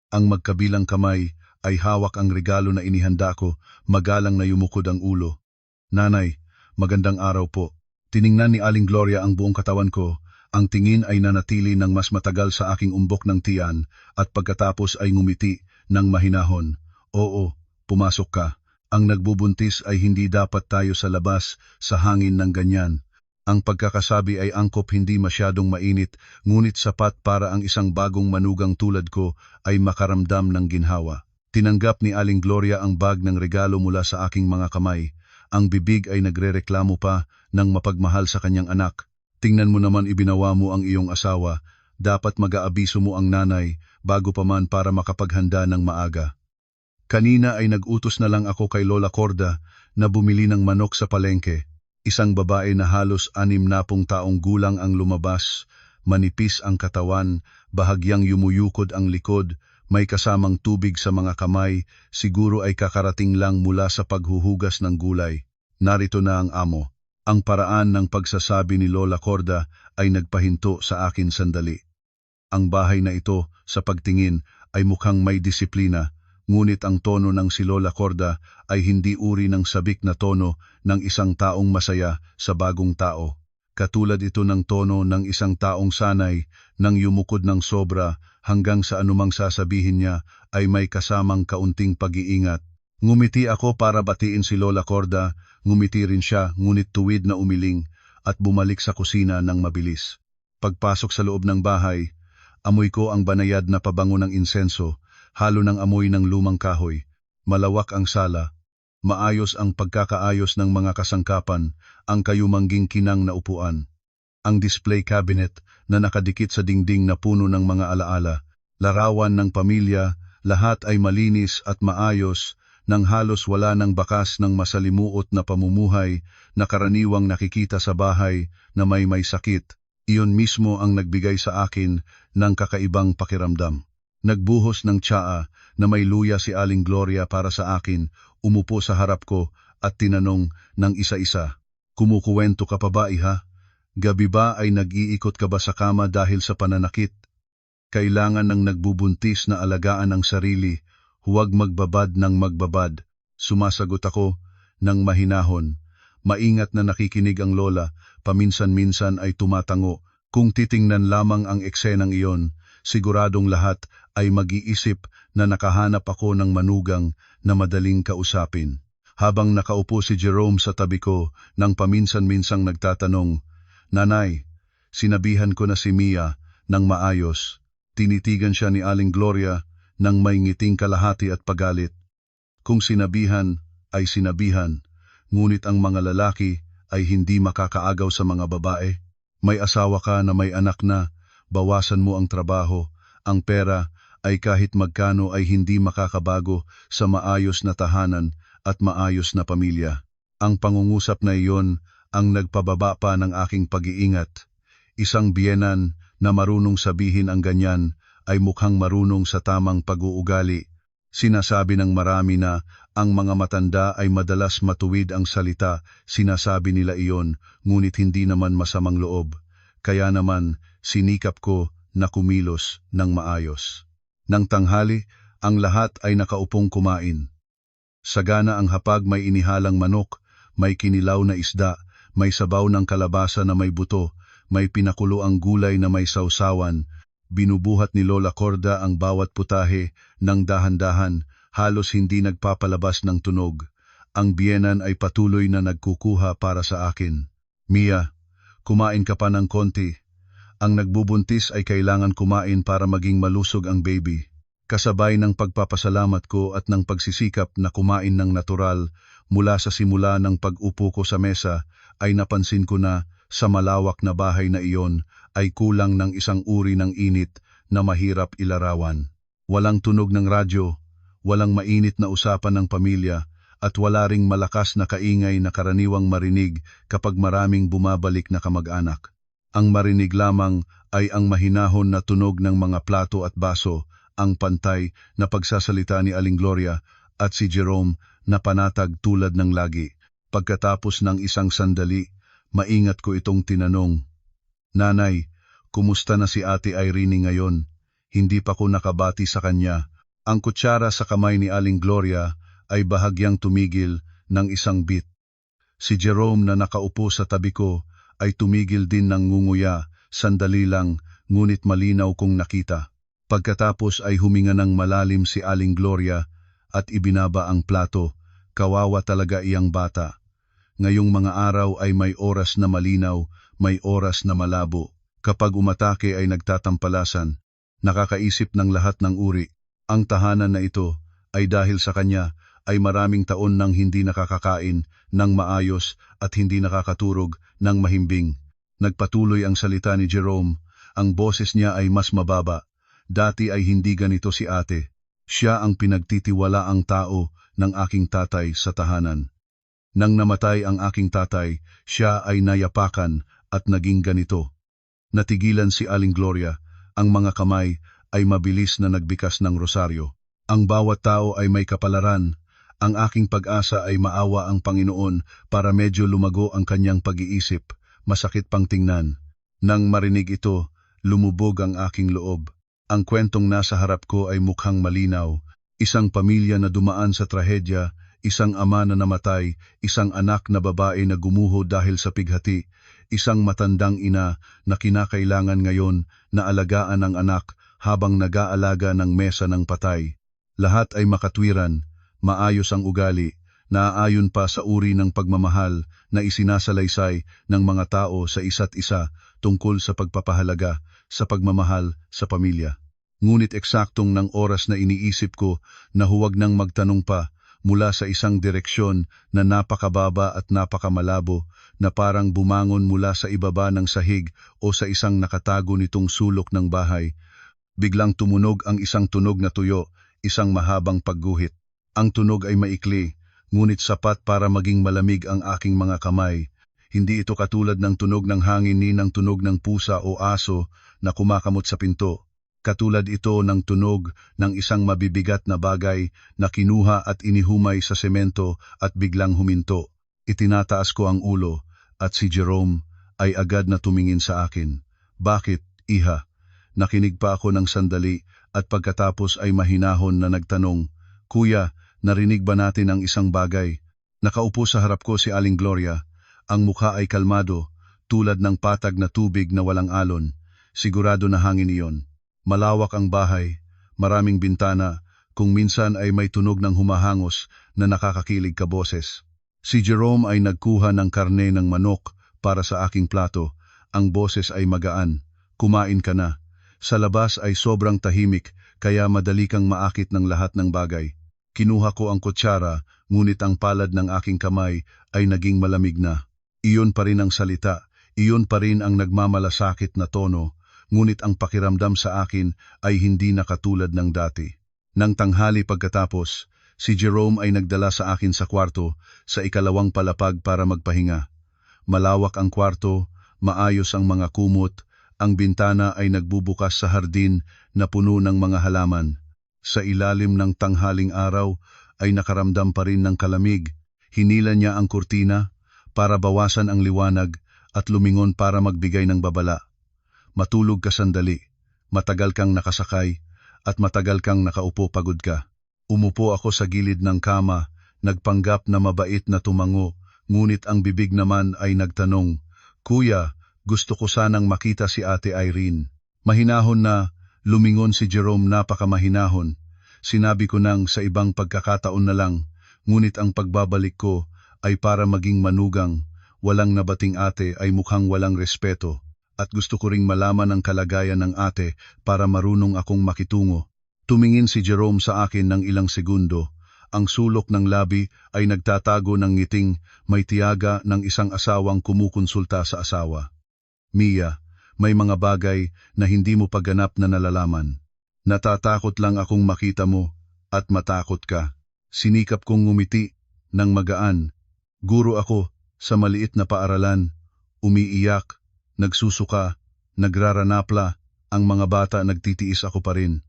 Ang magkabilang kamay ay hawak ang regalo na inihanda ko, magalang na yumukod ang ulo. Nanay, magandang araw po. Tiningnan ni Aling Gloria ang buong katawan ko. Ang tingin ay nanatili ng mas matagal sa aking umbok ng tiyan at pagkatapos ay ngumiti ng mahinahon. Oo, pumasok ka. Ang nagbubuntis ay hindi dapat tayo sa labas sa hangin ng ganyan. Ang pagkakasabi ay angkop, hindi masyadong mainit, ngunit sapat para ang isang bagong manugang tulad ko ay makaramdam ng ginhawa. Tinanggap ni Aling Gloria ang bag ng regalo mula sa aking mga kamay. Ang bibig ay nagrereklamo pa ng mapagmahal sa kanyang anak. Tingnan mo naman, ibinawa mo ang iyong asawa. Dapat mag-aabiso mo ang nanay bago pa man para makapaghanda ng maaga. Kanina ay nag-utos na lang ako kay Lola Corda na bumili ng manok sa palengke. Isang babae na halos 60 taong gulang ang lumabas, manipis ang katawan, bahagyang yumuyukod ang likod, may kasamang tubig sa mga kamay, siguro ay kakarating lang mula sa paghuhugas ng gulay. Narito na ang amo. Ang paraan ng pagsasabi ni Lola Corda ay nagpahinto sa akin sandali. Ang bahay na ito, sa pagtingin, ay mukhang may disiplina, ngunit ang tono ng si Lola Corda ay hindi uri ng sabik na tono ng isang taong masaya sa bagong tao. Katulad ito ng tono ng isang taong sanay nang yumukod ng sobra hanggang sa anumang sasabihin niya ay may kasamang kaunting pag-iingat. Ngumiti ako para batiin si Lola Corda, ngumiti rin siya ngunit tuwid na umiling at bumalik sa kusina ng mabilis. Pagpasok sa loob ng bahay, amoy ko ang banayad na pabango ng insenso, halo ng amoy ng lumang kahoy. Malawak ang sala, maayos ang pagkakaayos ng mga kasangkapan, ang kayumangging kinang na upuan. Ang display cabinet na nakadikit sa dingding na puno ng mga alaala, larawan ng pamilya, lahat ay malinis at maayos, nang halos wala ng bakas ng masalimuot na pamumuhay na karaniwang nakikita sa bahay na may sakit. Iyon mismo ang nagbigay sa akin ng kakaibang pakiramdam. Nagbuhos ng tsaa na may luya si Aling Gloria para sa akin, umupo sa harap ko at tinanong ng isa-isa, "Kumukuwento ka pa ba, iha?" Gabi ba ay nag-iikot ka ba sa kama dahil sa pananakit? Kailangan ng nagbubuntis na alagaan ang sarili, huwag magbabad ng magbabad. Sumasagot ako ng mahinahon. Maingat na nakikinig ang lola, paminsan-minsan ay tumatango. Kung titingnan lamang ang eksenang iyon, siguradong lahat ay mag-iisip na nakahanap ako ng manugang na madaling kausapin. Habang nakaupo si Jerome sa tabi ko, nang paminsan-minsang nagtatanong, "Nanay, sinabihan ko na si Mia ng maayos." Tinitigan siya ni Aling Gloria nang may ngiting kalahati at pagalit. Kung sinabihan ay sinabihan, ngunit ang mga lalaki ay hindi makakaagaw sa mga babae. May asawa ka na may anak na, bawasan mo ang trabaho, ang pera ay kahit magkano ay hindi makakabago sa maayos na tahanan at maayos na pamilya. Ang pangungusap na iyon ang nagpababa pa ng aking pag-iingat. Isang biyenan na marunong sabihin ang ganyan ay mukhang marunong sa tamang pag-uugali. Sinasabi ng marami na ang mga matanda ay madalas matuwid ang salita, sinasabi nila iyon, ngunit hindi naman masamang loob. Kaya naman, sinikap ko na kumilos ng maayos. Nang tanghali, ang lahat ay nakaupong kumain. Sagana ang hapag, may inihalang manok, may kinilaw na isda, may sabaw ng kalabasa na may buto, may pinakulo ang gulay na may sausawan. Binubuhat ni Lola Corda ang bawat putahe ng dahan-dahan, halos hindi nagpapalabas ng tunog. Ang biyenan ay patuloy na nagkukuha para sa akin. "Mia, kumain ka pa ng konti. Ang nagbubuntis ay kailangan kumain para maging malusog ang baby." Kasabay ng pagpapasalamat ko at ng pagsisikap na kumain ng natural, mula sa simula ng pag-upo ko sa mesa, ay napansin ko na sa malawak na bahay na iyon ay kulang ng isang uri ng init na mahirap ilarawan. Walang tunog ng radyo, walang mainit na usapan ng pamilya, at wala ring malakas na kaingay na karaniwang marinig kapag maraming bumabalik na kamag-anak. Ang marinig lamang ay ang mahinahon na tunog ng mga plato at baso, ang pantay na pagsasalita ni Aling Gloria at si Jerome na panatag tulad ng lagi. Pagkatapos ng isang sandali, maingat ko itong tinanong, "Nanay, kumusta na si Ate Irene ngayon?" Hindi pa ko nakabati sa kanya. Ang kutsara sa kamay ni Aling Gloria ay bahagyang tumigil ng isang bit. Si Jerome na nakaupo sa tabi ko ay tumigil din ng ngunguya, sandali lang, ngunit malinaw kong nakita. Pagkatapos ay huminga ng malalim si Aling Gloria at ibinaba ang plato. Kawawa talaga iyang bata. Ngayong mga araw ay may oras na malinaw, may oras na malabo. Kapag umatake ay nagtatampalasan. Nakakaisip ng lahat ng uri. Ang tahanan na ito ay dahil sa kanya ay maraming taon nang hindi nakakakain ng maayos at hindi nakakaturog ng mahimbing. Nagpatuloy ang salita ni Jerome. Ang boses niya ay mas mababa. Dati ay hindi ganito si Ate. Siya ang pinagtitiwalaang tao ng aking tatay sa tahanan. Nang namatay ang aking tatay, siya ay nayapakan at naging ganito. Natigilan si Aling Gloria, ang mga kamay ay mabilis na nagbikas ng rosaryo. Ang bawat tao ay may kapalaran. Ang aking pag-asa ay maawa ang Panginoon para medyo lumago ang kanyang pag-iisip, masakit pang tingnan. Nang marinig ito, lumubog ang aking loob. Ang kwentong nasa harap ko ay mukhang malinaw. Isang pamilya na dumaan sa trahedya, isang ama na namatay, isang anak na babae na gumuho dahil sa pighati, isang matandang ina na kinakailangan ngayon na alagaan ang anak habang nag-aalaga ng mesa ng patay. Lahat ay makatwiran, maayos ang ugali, naaayon pa sa uri ng pagmamahal na isinasalaysay ng mga tao sa isa't isa tungkol sa pagpapahalaga, sa pagmamahal sa pamilya. Ngunit eksaktong ng oras na iniisip ko na huwag nang magtanong pa, mula sa isang direksyon na napakababa at napakamalabo na parang bumangon mula sa ibaba ng sahig o sa isang nakatago nitong sulok ng bahay. Biglang tumunog ang isang tunog na tuyo, isang mahabang pagguhit. Ang tunog ay maikli, ngunit sapat para maging malamig ang aking mga kamay. Hindi ito katulad ng tunog ng hangin ni ng tunog ng pusa o aso na kumakamot sa pinto. Katulad ito ng tunog ng isang mabibigat na bagay na kinuha at inihumay sa semento at biglang huminto. Itinataas ko ang ulo at si Jerome, ay agad na tumingin sa akin. Bakit, iha? Nakinig pa ako ng sandali at pagkatapos ay mahinahon na nagtanong, Kuya, narinig ba natin ang isang bagay? Nakaupo sa harap ko si Aling Gloria. Ang mukha ay kalmado, tulad ng patag na tubig na walang alon. Sigurado na hangin iyon. Malawak ang bahay, maraming bintana, kung minsan ay may tunog ng humahangos na nakakakilig ka boses. Si Jerome ay nagkuha ng karne ng manok para sa aking plato. Ang boses ay magaan. Kumain ka na. Sa labas ay sobrang tahimik kaya madali kang maakit ng lahat ng bagay. Kinuha ko ang kutsara, ngunit ang palad ng aking kamay ay naging malamig na. Iyon pa rin ang salita, iyon pa rin ang nagmamalasakit na tono, ngunit ang pakiramdam sa akin ay hindi na katulad ng dati. Nang tanghali pagkatapos, si Jerome ay nagdala sa akin sa kwarto sa ikalawang palapag para magpahinga. Malawak ang kwarto, maayos ang mga kumot, ang bintana ay nagbubukas sa hardin na puno ng mga halaman. Sa ilalim ng tanghaling araw ay nakaramdam pa rin ng kalamig. Hinila niya ang kurtina para bawasan ang liwanag at lumingon para magbigay ng babala. Matulog ka sandali, matagal kang nakasakay, at matagal kang nakaupo pagod ka. Umupo ako sa gilid ng kama, nagpanggap na mabait na tumango, ngunit ang bibig naman ay nagtanong, Kuya, gusto ko sanang makita si Ate Irene. Mahinahon na, lumingon si Jerome, napakamahinahon. Sinabi ko nang sa ibang pagkakataon na lang, ngunit ang pagbabalik ko ay para maging manugang, walang nabating ate ay mukhang walang respeto. At gusto ko ring malaman ang kalagayan ng ate para marunong akong makitungo. Tumingin si Jerome sa akin ng ilang segundo. Ang sulok ng labi ay nagtatago ng ngiting may tiyaga ng isang asawang kumukonsulta sa asawa. Mia, may mga bagay na hindi mo pagganap na nalalaman. Natatakot lang akong makita mo at matakot ka. Sinikap kong ngumiti ng magaan. Guro ako sa maliit na paaralan, umiiyak, nagsusuka, nagraranapla, ang mga bata nagtitiis ako pa rin.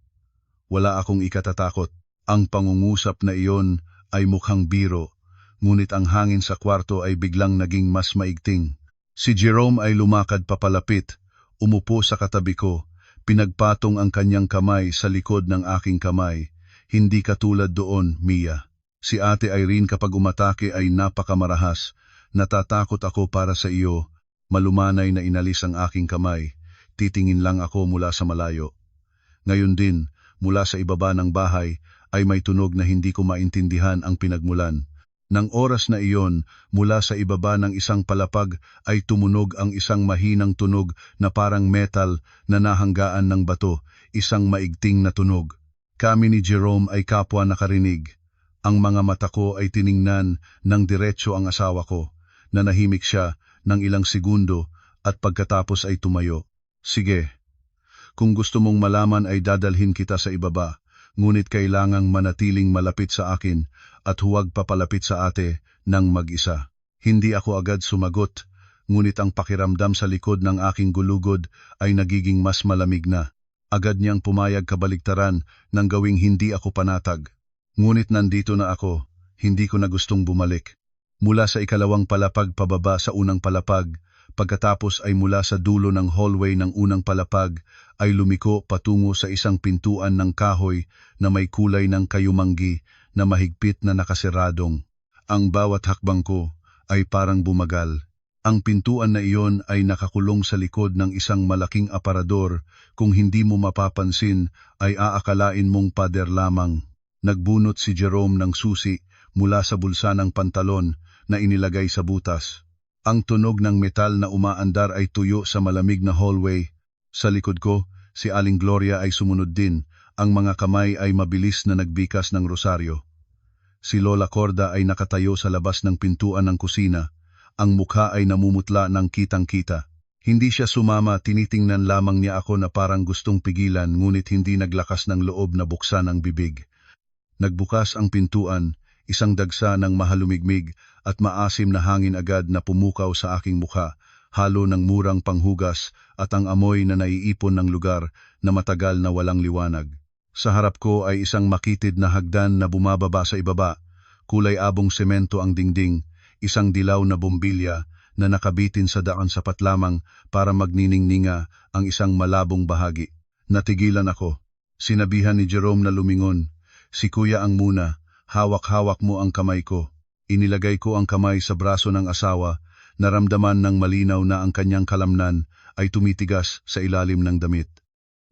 Wala akong ikatatakot. Ang pangungusap na iyon ay mukhang biro, ngunit ang hangin sa kwarto ay biglang naging mas maigting. Si Jerome ay lumakad papalapit, umupo sa katabi ko, pinagpatong ang kanyang kamay sa likod ng aking kamay. Hindi katulad doon, Mia. Si Ate Irene kapag umatake ay napakamarahas. Natatakot ako para sa iyo. Malumanay na inalis ang aking kamay, titingin lang ako mula sa malayo. Ngayon din, mula sa ibaba ng bahay, ay may tunog na hindi ko maintindihan ang pinagmulan. Nang oras na iyon, mula sa ibaba ng isang palapag ay tumunog ang isang mahinang tunog na parang metal na nahanggaan ng bato, isang maigting na tunog. Kami ni Jerome ay kapwa nakarinig. Ang mga mata ko ay tiningnan ng diretso ang asawa ko. Nanahimik siya ng ilang segundo at pagkatapos ay tumayo. Sige, kung gusto mong malaman ay dadalhin kita sa ibaba, ngunit kailangang manatiling malapit sa akin at huwag papalapit sa ate ng mag-isa. Hindi ako agad sumagot, ngunit ang pakiramdam sa likod ng aking gulugod ay nagiging mas malamig na. Agad niyang pumayag kabaligtaran nang gawing hindi ako panatag. Ngunit nandito na ako, hindi ko na gustong bumalik. Mula sa ikalawang palapag pababa sa unang palapag, pagkatapos ay mula sa dulo ng hallway ng unang palapag ay lumiko patungo sa isang pintuan ng kahoy na may kulay ng kayumanggi na mahigpit na nakaseradong. Ang bawat hakbang ko ay parang bumagal. Ang pintuan na iyon ay nakakulong sa likod ng isang malaking aparador, kung hindi mo mapapansin ay aakalain mong pader lamang. Nagbunot si Jerome ng susi mula sa bulsa ng pantalon na inilagay sa butas. Ang tunog ng metal na umaandar ay tuyo sa malamig na hallway. Sa likod ko, si Aling Gloria ay sumunod din. Ang mga kamay ay mabilis na nagbikas ng rosaryo. Si Lola Corda ay nakatayo sa labas ng pintuan ng kusina. Ang mukha ay namumutla ng kitang-kita. Hindi siya sumama, tinitingnan lamang niya ako na parang gustong pigilan, ngunit hindi naglakas ng loob na buksan ang bibig. Nagbukas ang pintuan, isang dagsa ng mahalumigmig at maasim na hangin agad na pumukaw sa aking mukha, halo ng murang panghugas at ang amoy na naiipon ng lugar na matagal na walang liwanag. Sa harap ko ay isang makitid na hagdan na bumababa sa ibaba, kulay abong semento ang dingding, isang dilaw na bombilya na nakabitin sa daan sapat lamang para magniningninga ang isang malabong bahagi. Natigilan ako. Sinabihan ni Jerome na lumingon. Si Kuya ang muna, hawak-hawak mo ang kamay ko. Inilagay ko ang kamay sa braso ng asawa, naramdaman ng malinaw na ang kanyang kalamnan ay tumitigas sa ilalim ng damit.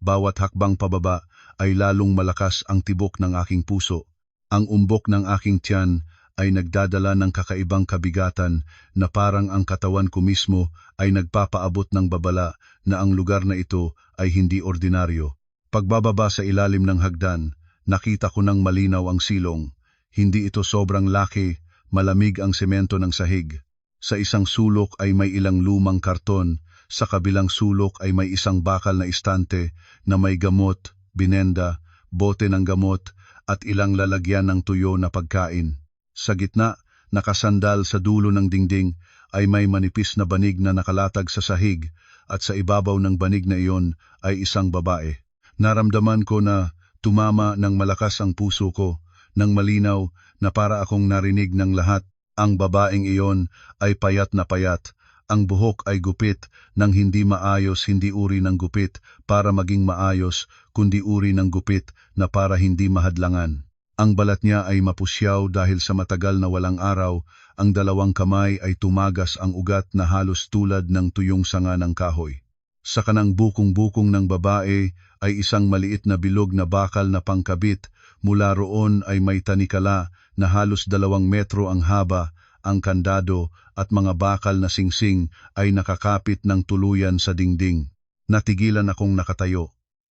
Bawat hakbang pababa ay lalong malakas ang tibok ng aking puso. Ang umbok ng aking tiyan ay nagdadala ng kakaibang kabigatan na parang ang katawan ko mismo ay nagpapaabot ng babala na ang lugar na ito ay hindi ordinaryo. Pagbababa sa ilalim ng hagdan, nakita ko ng malinaw ang silong. Hindi ito sobrang laki, malamig ang semento ng sahig. Sa isang sulok ay may ilang lumang karton, sa kabilang sulok ay may isang bakal na istante na may gamot, binenda, bote ng gamot at ilang lalagyan ng tuyo na pagkain. Sa gitna, nakasandal sa dulo ng dingding ay may manipis na banig na nakalatag sa sahig at sa ibabaw ng banig na iyon ay isang babae. Naramdaman ko na tumama ng malakas ang puso ko, nang malinaw na para akong narinig ng lahat. Ang babaeng iyon ay payat na payat. Ang buhok ay gupit ng hindi maayos, hindi uri ng gupit para maging maayos, kundi uri ng gupit na para hindi mahadlangan. Ang balat niya ay mapusyaw dahil sa matagal na walang araw, ang dalawang kamay ay tumagas ang ugat na halos tulad ng tuyong sanga ng kahoy. Sa kanang bukong-bukong ng babae ay isang maliit na bilog na bakal na pangkabit, mula roon ay may tanikala na halos 2 metro ang haba, ang kandado at mga bakal na singsing ay nakakapit ng tuluyan sa dingding. Natigilan akong nakatayo.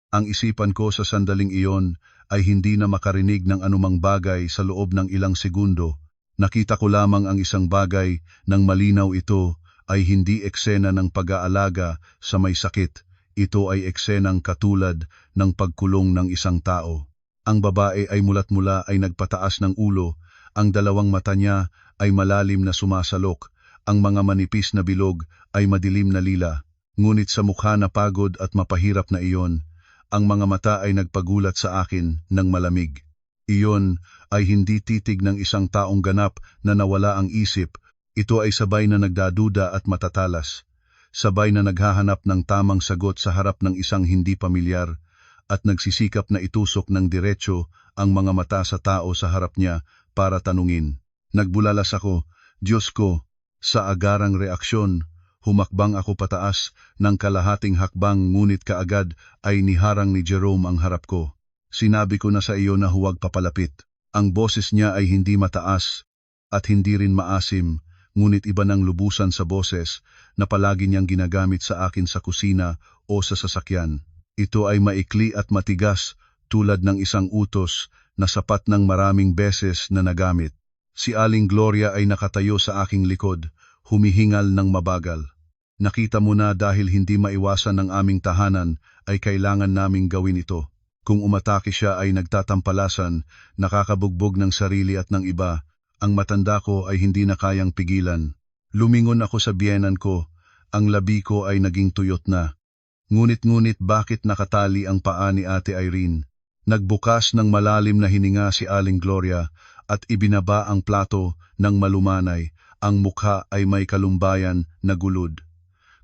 Ang isipan ko sa sandaling iyon ay hindi na makarinig ng anumang bagay sa loob ng ilang segundo. Nakita ko lamang ang isang bagay nang malinaw ito ay hindi eksena ng pag-aalaga sa may sakit. Ito ay eksenang katulad ng pagkulong ng isang tao. Ang babae ay mulat-mula ay nagpataas ng ulo, ang dalawang mata niya ay malalim na sumasalok, ang mga manipis na bilog ay madilim na lila. Ngunit sa mukha na pagod at mapahirap na iyon, ang mga mata ay nagpagulat sa akin ng malamig. Iyon ay hindi titig ng isang taong ganap na nawala ang isip. Ito ay sabay na nagdaduda at matatalas. Sabay na naghahanap ng tamang sagot sa harap ng isang hindi pamilyar at nagsisikap na itusok ng diretso ang mga mata sa tao sa harap niya para tanungin. Nagbulalas ako, Diyos ko, sa agarang reaksyon. Humakbang ako pataas ng kalahating hakbang ngunit kaagad ay niharang ni Jerome ang harap ko. Sinabi ko na sa iyo na huwag papalapit. Ang boses niya ay hindi mataas at hindi rin maasim, ngunit iba ng lubusan sa boses na palagi niyang ginagamit sa akin sa kusina o sa sasakyan. Ito ay maikli at matigas tulad ng isang utos na sapat ng maraming beses na nagamit. Si Aling Gloria ay nakatayo sa aking likod, humihingal ng mabagal. Nakita mo na dahil hindi maiwasan ng aming tahanan ay kailangan naming gawin ito. Kung umatake siya ay nagtatampalasan, nakakabugbog ng sarili at ng iba, ang matanda ko ay hindi na kayang pigilan. Lumingon ako sa biyenan ko, ang labi ko ay naging tuyot na. Ngunit bakit nakatali ang paa ni Ate Irene? Nagbukas ng malalim na hininga si Aling Gloria at ibinaba ang plato ng malumanay, ang mukha ay may kalumbayan na gulod.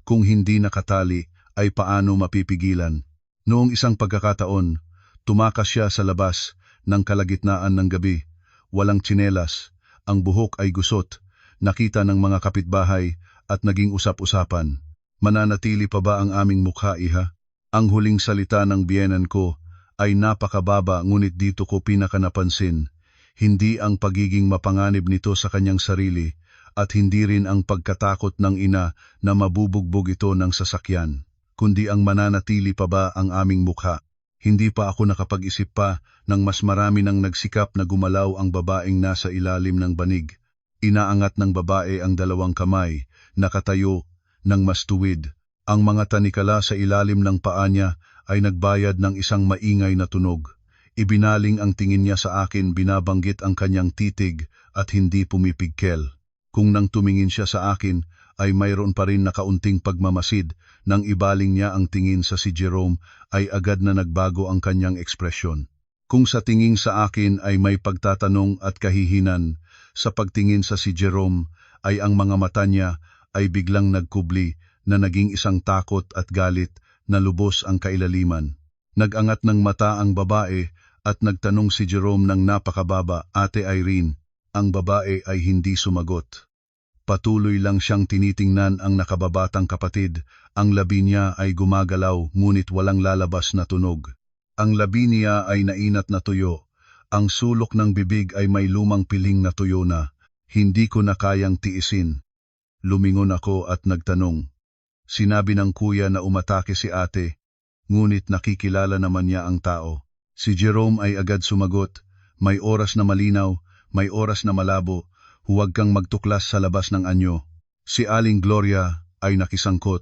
Kung hindi nakatali, ay paano mapipigilan? Noong isang pagkakataon, tumakas siya sa labas ng kalagitnaan ng gabi. Walang tsinelas, ang buhok ay gusot, nakita ng mga kapitbahay at naging usap-usapan. Mananatili pa ba ang aming mukha, iha? Ang huling salita ng biyenan ko ay napakababa ngunit dito ko pinakanapansin. Hindi ang pagiging mapanganib nito sa kanyang sarili, at hindi rin ang pagkatakot ng ina na mabubugbog ito ng sasakyan, kundi ang mananatili pa ba ang aming mukha. Hindi pa ako nakapag-isip pa nang mas marami nang nagsikap na gumalaw ang babaeng nasa ilalim ng banig. Inaangat ng babae ang 2 kamay, nakatayo ng mas tuwid. Ang mga tanikala sa ilalim ng paa niya ay nagbayad ng isang maingay na tunog. Ibinaling ang tingin niya sa akin, binabanggit ang kanyang titig at hindi pumipigkel. Kung nang tumingin siya sa akin, ay mayroon pa rin na kaunting pagmamasid. Nang ibaling niya ang tingin sa si Jerome, ay agad na nagbago ang kanyang ekspresyon. Kung sa tingin sa akin ay may pagtatanong at kahihinan, sa pagtingin sa si Jerome ay ang mga mata niya ay biglang nagkubli na naging isang takot at galit na lubos ang kailaliman. Nagangat ng mata ang babae at nagtanong si Jerome ng napakababa, "Ate Irene." Ang babae ay hindi sumagot. Patuloy lang siyang tinitingnan ang nakababatang kapatid. Ang labi niya ay gumagalaw ngunit walang lalabas na tunog. Ang labi niya ay nainat na tuyo. Ang sulok ng bibig ay may lumang piling na tuyo na. Hindi ko na kayang tiisin. Lumingon ako at nagtanong. Sinabi ng kuya na umatake si ate, ngunit nakikilala naman niya ang tao. Si Jerome ay agad sumagot, "May oras na malinaw, may oras na malabo, huwag kang magtuklas sa labas ng anyo." Si Aling Gloria ay nakisangkot.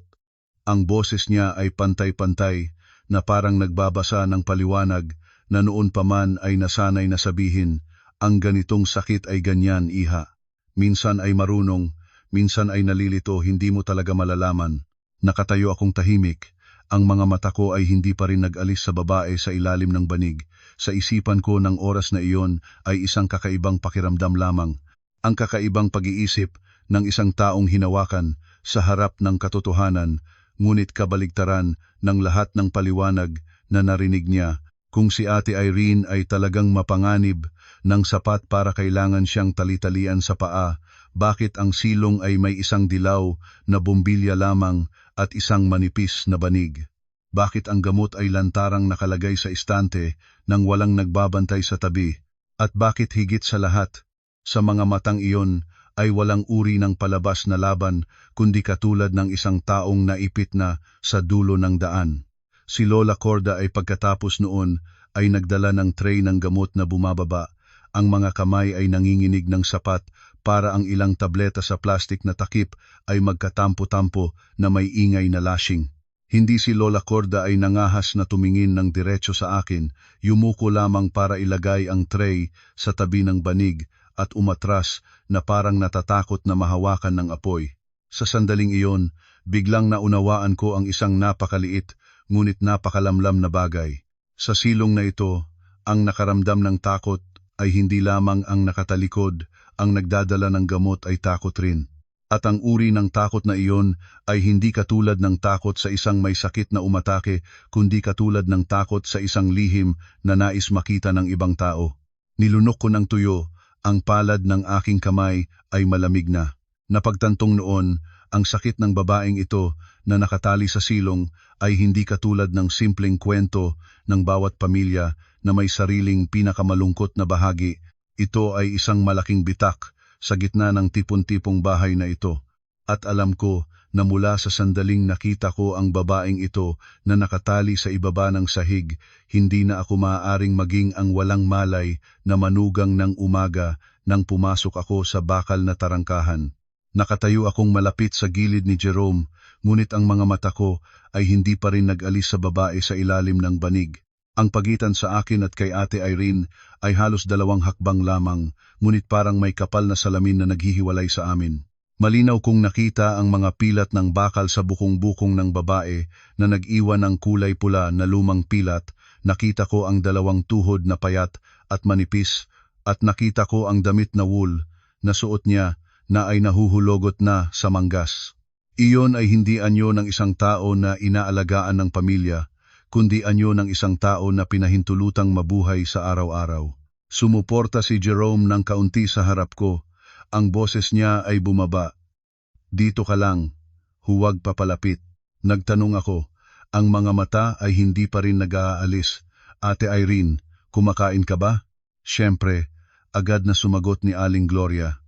Ang boses niya ay pantay-pantay na parang nagbabasa ng paliwanag na noon pa man ay nasanay na sabihin, "Ang ganitong sakit ay ganyan, iha. Minsan ay marunong, minsan ay nalilito, hindi mo talaga malalaman." Nakatayo akong tahimik. Ang mga mata ko ay hindi pa rin nag-alis sa babae sa ilalim ng banig. Sa isipan ko ng oras na iyon ay isang kakaibang pakiramdam lamang. Ang kakaibang pag-iisip ng isang taong hinawakan sa harap ng katotohanan, ngunit kabaligtaran ng lahat ng paliwanag na narinig niya. Kung si Ate Irene ay talagang mapanganib ng sapat para kailangan siyang talitalian sa paa, bakit ang silong ay may isang dilaw na bombilya lamang at isang manipis na banig? Bakit ang gamot ay lantarang nakalagay sa istante nang walang nagbabantay sa tabi? At bakit higit sa lahat, sa mga matang iyon ay walang uri ng palabas na laban kundi katulad ng isang taong naipit na sa dulo ng daan? Si Lola Corda ay pagkatapos noon ay nagdala ng tray ng gamot na bumababa. Ang mga kamay ay nanginginig ng sapat para ang ilang tableta sa plastik na takip ay magkatampo-tampo na may ingay na lashing. Hindi si Lola Corda ay nangahas na tumingin ng diretso sa akin, yumuko lamang para ilagay ang tray sa tabi ng banig at umatras na parang natatakot na mahawakan ng apoy. Sa sandaling iyon, biglang naunawaan ko ang isang napakaliit ngunit napakalamlam na bagay. Sa silong na ito, ang nakaramdam ng takot ay hindi lamang ang nakatalikod, ang nagdadala ng gamot ay takot rin. At ang uri ng takot na iyon ay hindi katulad ng takot sa isang may sakit na umatake, kundi katulad ng takot sa isang lihim na nais makita ng ibang tao. Nilunok ko ng tuyo, ang palad ng aking kamay ay malamig na. Napagtantong noon, ang sakit ng babaeng ito na nakatali sa silong ay hindi katulad ng simpleng kwento ng bawat pamilya na may sariling pinakamalungkot na bahagi. Ito ay isang malaking bitak sa gitna ng tipon-tipong bahay na ito. At alam ko na mula sa sandaling nakita ko ang babaeng ito na nakatali sa ibaba ng sahig, hindi na ako maaaring maging ang walang malay na manugang ng umaga nang pumasok ako sa bakal na tarangkahan. Nakatayo akong malapit sa gilid ni Jerome, ngunit ang mga mata ko ay hindi pa rin nag-alis sa babae sa ilalim ng banig. Ang pagitan sa akin at kay Ate Irene ay halos 2 hakbang lamang, ngunit parang may kapal na salamin na naghihiwalay sa amin. Malinaw kong nakita ang mga pilat ng bakal sa bukong-bukong ng babae na nag-iwan ng kulay pula na lumang pilat. Nakita ko ang 2 tuhod na payat at manipis, at nakita ko ang damit na wool na suot niya na ay nahuhulugot na sa manggas. Iyon ay hindi anyo ng isang tao na inaalagaan ng pamilya, kundi anyo ng isang tao na pinahintulutang mabuhay sa araw-araw. Sumuporta si Jerome ng kaunti sa harap ko. Ang boses niya ay bumaba. "Dito ka lang, huwag papalapit." Nagtanong ako. Ang mga mata ay hindi pa rin nag-aalis. "Ate Irene, kumakain ka ba?" Siyempre, agad na sumagot ni Aling Gloria.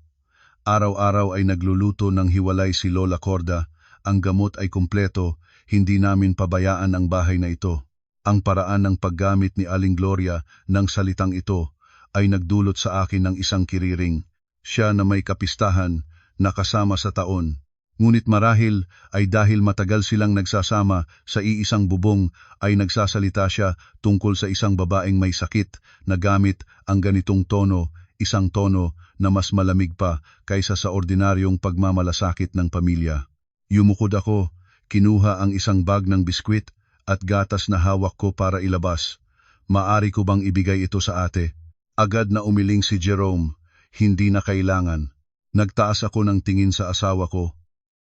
Araw-araw ay nagluluto ng hiwalay si Lola Corda. Ang gamot ay kumpleto, hindi namin pabayaan ang bahay na ito. Ang paraan ng paggamit ni Aling Gloria ng salitang ito ay nagdulot sa akin ng isang kiriring. Siya na may kapistahan, nakasama sa taon. Ngunit marahil ay dahil matagal silang nagsasama sa iisang bubong ay nagsasalita siya tungkol sa isang babaeng may sakit na gamit ang ganitong tono, isang tono na mas malamig pa kaysa sa ordinaryong pagmamalasakit ng pamilya. Yumukod ako, kinuha ang isang bag ng biskwit at gatas na hawak ko para ilabas. "Maari ko bang ibigay ito sa ate?" Agad na umiling si Jerome. "Hindi na kailangan." Nagtaas ako ng tingin sa asawa ko.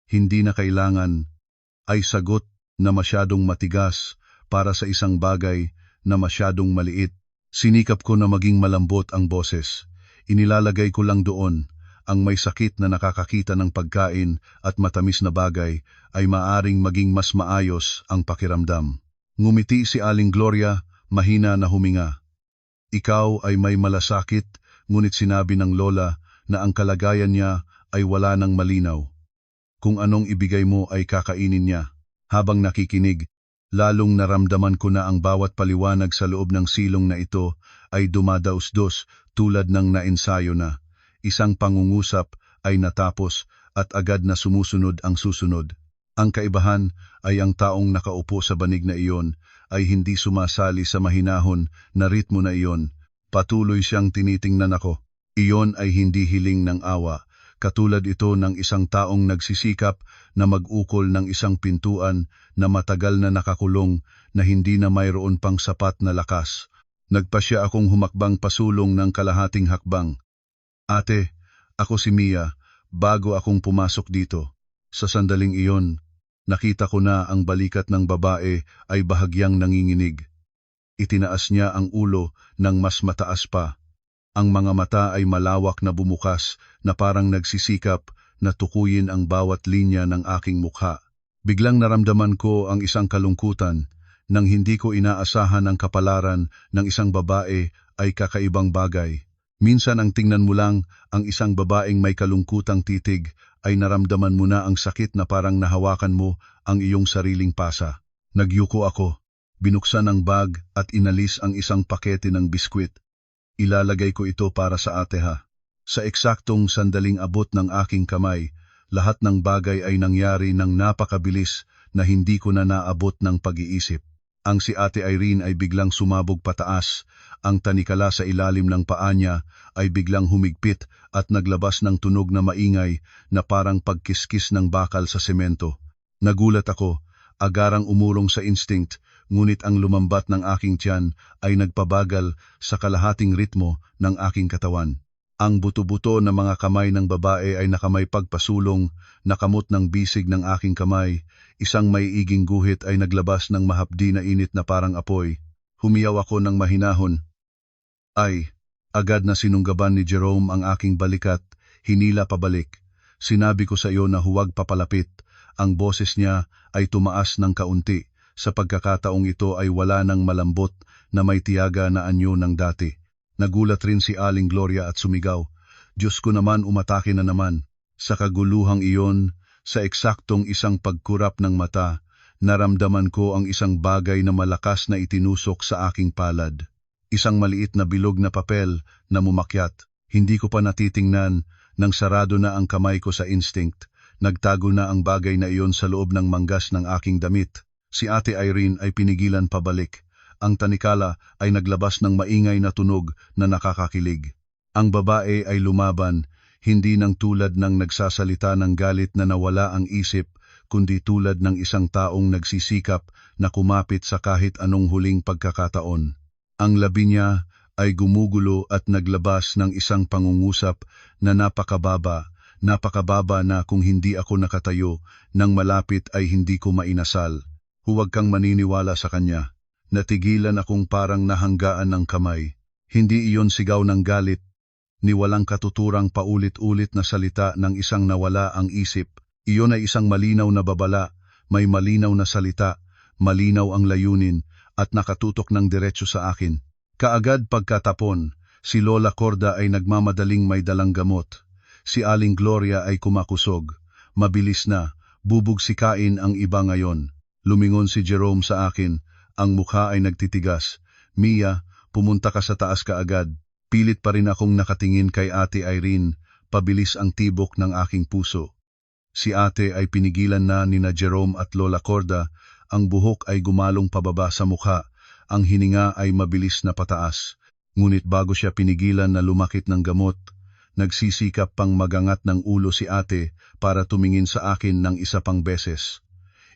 hindi na kailangan, ay sagot na masyadong matigas para sa isang bagay na masyadong maliit. Sinikap ko na maging malambot ang boses. Inilalagay ko lang doon, ang may sakit na nakakakita ng pagkain at matamis na bagay ay maaring maging mas maayos ang pakiramdam. Ngumiti si Aling Gloria, mahina na huminga. Ikaw ay may malasakit, ngunit sinabi ng lola na ang kalagayan niya ay wala ng malinaw. Kung anong ibigay mo ay kakainin niya. Habang nakikinig, lalong naramdaman ko na ang bawat paliwanag sa loob ng silong na ito ay dumadaos-dos tulad ng naensayo na. Isang pangungusap ay natapos at agad na sumusunod ang susunod. Ang kaibahan ay ang taong nakaupo sa banig na iyon ay hindi sumasali sa mahinahon na ritmo na iyon. Patuloy siyang tinitingnan ako. Iyon ay hindi hiling ng awa. Katulad ito ng isang taong nagsisikap na mag-ukol ng isang pintuan na matagal na nakakulong na hindi na mayroon pang sapat na lakas. Nagpasya akong humakbang pasulong ng kalahating hakbang. Ate, ako si Mia, bago akong pumasok dito. Sa sandaling iyon, nakita ko na ang balikat ng babae ay bahagyang nanginginig. Itinaas niya ang ulo ng mas mataas pa. Ang mga mata ay malawak na bumukas na parang nagsisikap na tukuyin ang bawat linya ng aking mukha. Biglang naramdaman ko ang isang kalungkutan nang hindi ko inaasahan ang kapalaran ng isang babae ay kakaibang bagay. Minsan ang tingnan mo lang ang isang babaeng may kalungkutang titig ay naramdaman mo na ang sakit na parang nahawakan mo ang iyong sariling pasa. Nagyuko ako, binuksan ang bag at inalis ang isang pakete ng biskwit. Ilalagay ko ito para sa ate ha. Sa eksaktong sandaling abot ng aking kamay, lahat ng bagay ay nangyari ng napakabilis na hindi ko na naabot ng pag-iisip. Ang si Ate Irene ay biglang sumabog pataas, ang tanikala sa ilalim ng paa niya ay biglang humigpit at naglabas ng tunog na maingay na parang pagkiskis ng bakal sa semento. Nagulat ako, agarang umurong sa instinct, ngunit ang lumambat ng aking tiyan ay nagpabagal sa kalahating ritmo ng aking katawan. Ang buto-buto na mga kamay ng babae ay nakamay pagpasulong, nakamot ng bisig ng aking kamay, isang maiiging guhit ay naglabas ng mahapdi na init na parang apoy. Humiyaw ako ng mahinahon. Ay, agad na sinunggaban ni Jerome ang aking balikat, hinila pabalik. Sinabi ko sa iyo na huwag papalapit, ang boses niya ay tumaas ng kaunti. Sa pagkakataong ito ay wala ng malambot na may tiyaga na anyo ng dati. Nagulat rin si Aling Gloria at sumigaw. Diyos ko naman, umatake na naman. Sa kaguluhang iyon, sa eksaktong isang pagkurap ng mata, naramdaman ko ang isang bagay na malakas na itinusok sa aking palad. Isang maliit na bilog na papel na mumakyat. Hindi ko pa natitingnan nang sarado na ang kamay ko sa instinct. Nagtago na ang bagay na iyon sa loob ng manggas ng aking damit. Si Ate Irene ay pinigilan pabalik. Ang tanikala ay naglabas ng maingay na tunog na nakakakilig. Ang babae ay lumaban, hindi nang tulad ng nagsasalita ng galit na nawala ang isip, kundi tulad ng isang taong nagsisikap na kumapit sa kahit anong huling pagkakataon. Ang labi niya ay gumugulo at naglabas ng isang pangungusap na napakababa na kung hindi ako nakatayo, nang malapit ay hindi ko mainasal. Huwag kang maniniwala sa kanya. Natigilan akong parang nahanggaan ng kamay. Hindi iyon sigaw ng galit, ni walang katuturang paulit-ulit na salita ng isang nawala ang isip. Iyon ay isang malinaw na babala, may malinaw na salita, malinaw ang layunin, at nakatutok ng diretso sa akin. Kaagad pagkatapon, si Lola Corda ay nagmamadaling may dalang gamot. Si Aling Gloria ay kumakusog. Mabilis na, bubugsikain ang iba ngayon. Lumingon si Jerome sa akin, ang mukha ay nagtitigas. Mia, pumunta ka sa taas kaagad. Pilit pa rin akong nakatingin kay Ate Irene, pabilis ang tibok ng aking puso. Si ate ay pinigilan na nina Jerome at Lola Corda, ang buhok ay gumalong pababa sa mukha, ang hininga ay mabilis na pataas. Ngunit bago siya pinigilan na lumakit ng gamot, nagsisikap pang magangat ng ulo si ate para tumingin sa akin ng isa pang beses.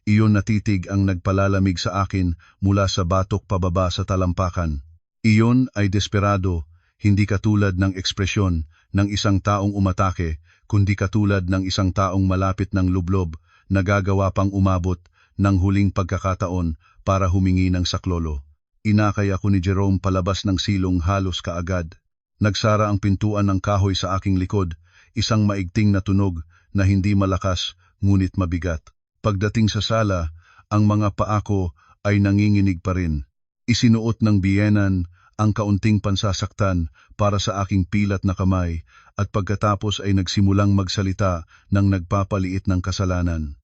Iyon na titig ang nagpalalamig sa akin mula sa batok pababa sa talampakan. Iyon ay desperado, hindi katulad ng ekspresyon ng isang taong umatake, kundi katulad ng isang taong malapit ng lublob, nagagawa pang umabot ng huling pagkakataon para humingi ng saklolo. Inakay ako ni Jerome palabas ng silong halos kaagad. Nagsara ang pintuan ng kahoy sa aking likod, isang maigting na tunog na hindi malakas ngunit mabigat. Pagdating sa sala, ang mga paa ko ay nanginginig pa rin. Isinuot ng biyenan ang kaunting pansasaktan para sa aking pilat na kamay at pagkatapos ay nagsimulang magsalita ng nagpapaliit ng kasalanan.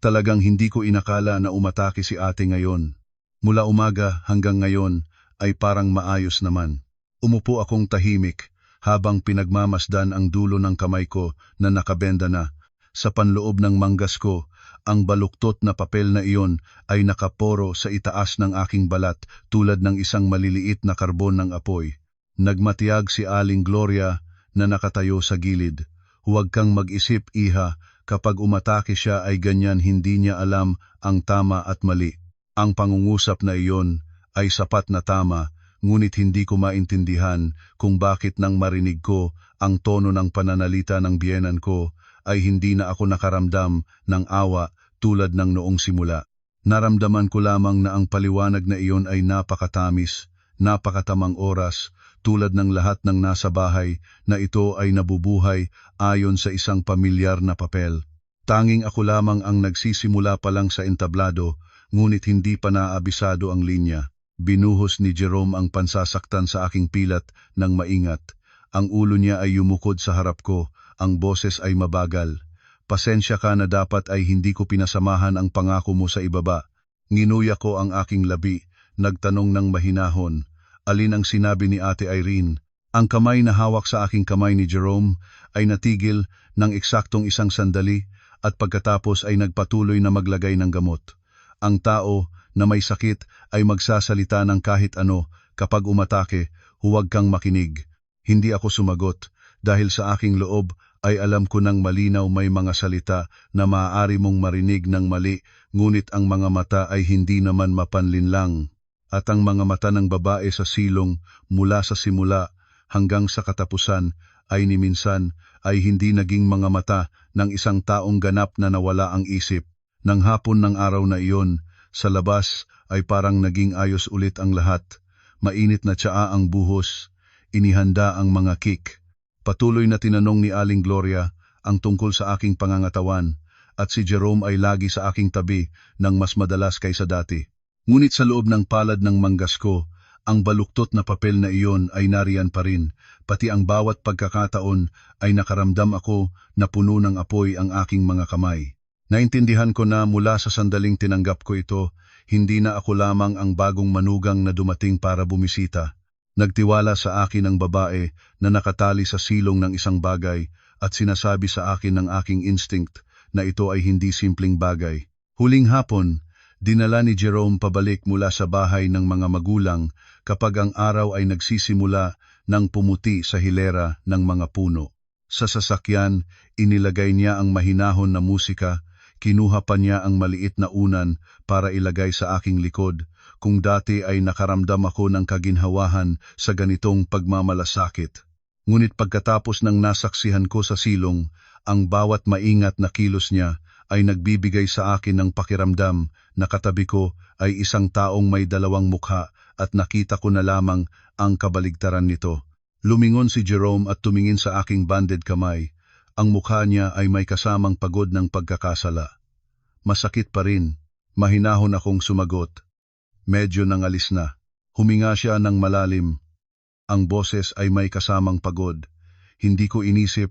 Talagang hindi ko inakala na umatake si ate ngayon. Mula umaga hanggang ngayon ay parang maayos naman. Umupo akong tahimik habang pinagmamasdan ang dulo ng kamay ko na nakabenda na. Sa panloob ng manggas ko, ang baluktot na papel na iyon ay nakaporo sa itaas ng aking balat tulad ng isang maliliit na karbon ng apoy. Nagmatiyag si Aling Gloria na nakatayo sa gilid. Huwag kang mag-isip, iha, kapag umatake siya ay ganyan, hindi niya alam ang tama at mali. Ang pangungusap na iyon ay sapat na tama, ngunit hindi ko maintindihan kung bakit nang marinig ko ang tono ng pananalita ng biyenan ko ay hindi na ako nakaramdam ng awa tulad ng noong simula. Naramdaman ko lamang na ang paliwanag na iyon ay napakatamis, napakatamang oras, tulad ng lahat ng nasa bahay na ito ay nabubuhay ayon sa isang pamilyar na papel. Tanging ako lamang ang nagsisimula pa lang sa entablado, ngunit hindi pa naabisado ang linya. Binuhos ni Jerome ang pansasaktan sa aking pilat ng maingat. Ang ulo niya ay yumukod sa harap ko, ang boses ay mabagal. Pasensya ka na dapat ay hindi ko pinasamahan ang pangako mo sa ibaba. Nginuya ko ang aking labi, nagtanong ng mahinahon. Alin ang sinabi ni Ate Irene? Ang kamay na hawak sa aking kamay ni Jerome ay natigil ng eksaktong isang sandali at pagkatapos ay nagpatuloy na maglagay ng gamot. Ang tao na may sakit ay magsasalita ng kahit ano kapag umatake, huwag kang makinig. Hindi ako sumagot dahil sa aking loob ay alam ko ng malinaw may mga salita na maaari mong marinig ng mali, ngunit ang mga mata ay hindi naman mapanlinlang. At ang mga mata ng babae sa silong mula sa simula hanggang sa katapusan ay ni minsan ay hindi naging mga mata ng isang taong ganap na nawala ang isip. Nang hapon ng araw na iyon, sa labas ay parang naging ayos ulit ang lahat. Mainit na tsaa ang buhos, inihanda ang mga cake. Patuloy na tinanong ni Aling Gloria ang tungkol sa aking pangangatawan at si Jerome ay lagi sa aking tabi ng mas madalas kaysa dati. Ngunit sa loob ng palad ng manggas ko, ang baluktot na papel na iyon ay nariyan pa rin, pati ang bawat pagkakataon ay nakaramdam ako na puno ng apoy ang aking mga kamay. Naintindihan ko na mula sa sandaling tinanggap ko ito, hindi na ako lamang ang bagong manugang na dumating para bumisita. Nagtiwala sa akin ang babae na nakatali sa silong ng isang bagay at sinasabi sa akin ng aking instinct na ito ay hindi simpleng bagay. Huling hapon, dinala ni Jerome pabalik mula sa bahay ng mga magulang kapag ang araw ay nagsisimula ng pumuti sa hilera ng mga puno. Sa sasakyan, inilagay niya ang mahinahon na musika. Kinuha pa niya ang maliit na unan para ilagay sa aking likod, kung dati ay nakaramdam ako ng kaginhawahan sa ganitong pagmamalasakit. Ngunit pagkatapos ng nasaksihan ko sa silong, ang bawat maingat na kilos niya ay nagbibigay sa akin ng pakiramdam na katabi ko ay isang taong may dalawang mukha at nakita ko na lamang ang kabaligtaran nito. Lumingon si Jerome at tumingin sa aking banded kamay. Ang mukha niya ay may kasamang pagod ng pagkakasala. Masakit pa rin. Mahinahon akong sumagot. Medyo nangalis na. Huminga siya ng malalim. Ang boses ay may kasamang pagod. Hindi ko inisip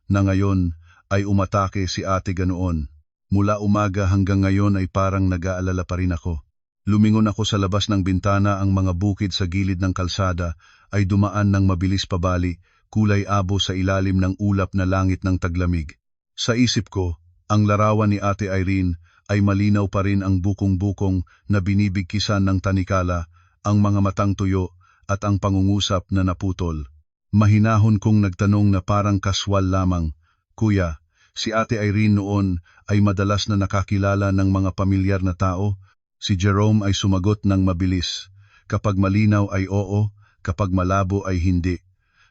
na ngayon ay umatake si ate ganoon. Mula umaga hanggang ngayon ay parang nag-aalala pa rin ako. Lumingon ako sa labas ng bintana, ang mga bukid sa gilid ng kalsada ay dumaan ng mabilis pabali, kulay abo sa ilalim ng ulap na langit ng taglamig. Sa isip ko, ang larawan ni Ate Irene ay malinaw pa rin, ang bukong-bukong na binibigkisan ng tanikala, ang mga matang tuyo at ang pangungusap na naputol. Mahinahon kong nagtanong na parang kaswal lamang, "Kuya, si Ate Irene noon ay madalas na nakakilala ng mga pamilyar na tao?" Si Jerome ay sumagot ng mabilis, "Kapag malinaw ay oo, kapag malabo ay hindi."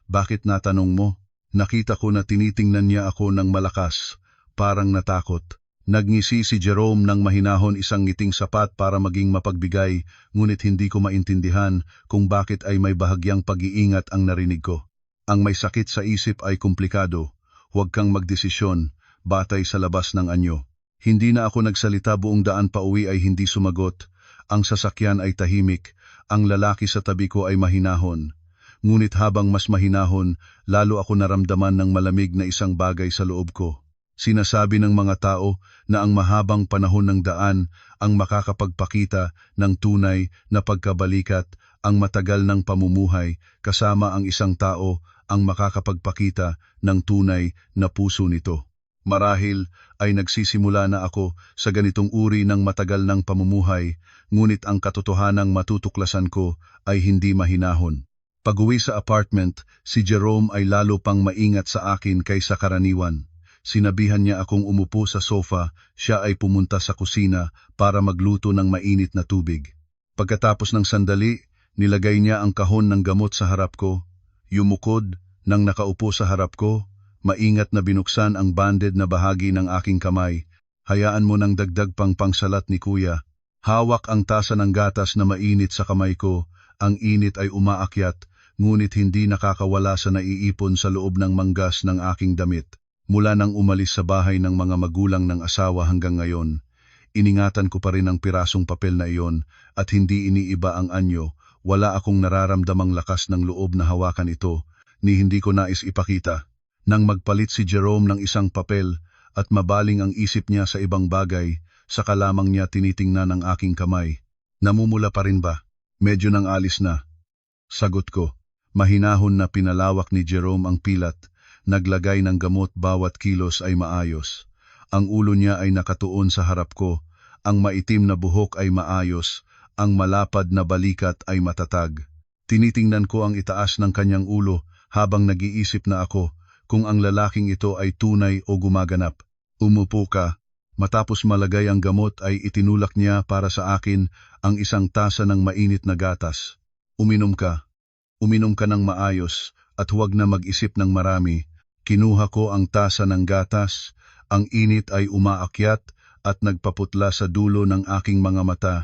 "Bakit natanong mo?" Nakita ko na tinitingnan niya ako ng malakas, parang natakot. Nagngisi si Jerome ng mahinahon, isang ngiting sapat para maging mapagbigay, ngunit hindi ko maintindihan kung bakit ay may bahagyang pag-iingat ang narinig ko. Ang may sakit sa isip ay komplikado. Huwag kang magdesisyon, batay sa labas ng anyo. Hindi na ako nagsalita, buong daan pa uwi ay hindi sumagot. Ang sasakyan ay tahimik, ang lalaki sa tabi ko ay mahinahon. Ngunit habang mas mahinahon, lalo ako naramdaman ng malamig na isang bagay sa loob ko. Sinasabi ng mga tao na ang mahabang panahon ng daan ang makakapagpakita ng tunay na pagkabalikat, ang matagal ng pamumuhay kasama ang isang tao ang makakapagpakita ng tunay na puso nito. Marahil ay nagsisimula na ako sa ganitong uri ng matagal ng pamumuhay, ngunit ang katotohanang matutuklasan ko ay hindi mahinahon. Pag-uwi sa apartment, si Jerome ay lalo pang maingat sa akin kaysa karaniwan. Sinabihan niya akong umupo sa sofa, siya ay pumunta sa kusina para magluto ng mainit na tubig. Pagkatapos ng sandali, nilagay niya ang kahon ng gamot sa harap ko. Yumukod nang nakaupo sa harap ko, maingat na binuksan ang banded na bahagi ng aking kamay. Hayaan mo ng dagdag pang pangsalat ni Kuya. Hawak ang tasa ng gatas na mainit sa kamay ko, ang init ay umaakyat, ngunit hindi nakakawala sa naiipon sa loob ng manggas ng aking damit. Mula nang umalis sa bahay ng mga magulang ng asawa hanggang ngayon, iningatan ko pa rin ang pirasong papel na iyon at hindi iniiba ang anyo. Wala akong nararamdamang lakas ng loob na hawakan ito, ni hindi ko nais ipakita. Nang magpalit si Jerome ng isang papel at mabaling ang isip niya sa ibang bagay, saka lamang niya tinitingnan ang aking kamay. Namumula pa rin ba? Medyo nang alis na. Sagot ko. Mahinahon na pinalawak ni Jerome ang pilat. Naglagay ng gamot, bawat kilos ay maayos. Ang ulo niya ay nakatuon sa harap ko, ang maitim na buhok ay maayos, ang malapad na balikat ay matatag. Tinitingnan ko ang itaas ng kanyang ulo habang nag-iisip na ako kung ang lalaking ito ay tunay o gumaganap. Umupo ka. Matapos malagay ang gamot ay itinulak niya para sa akin ang isang tasa ng mainit na gatas. Uminom ka. Uminom ka ng maayos at huwag na mag-isip ng marami. Kinuha ko ang tasa ng gatas, ang init ay umaakyat at nagpaputla sa dulo ng aking mga mata,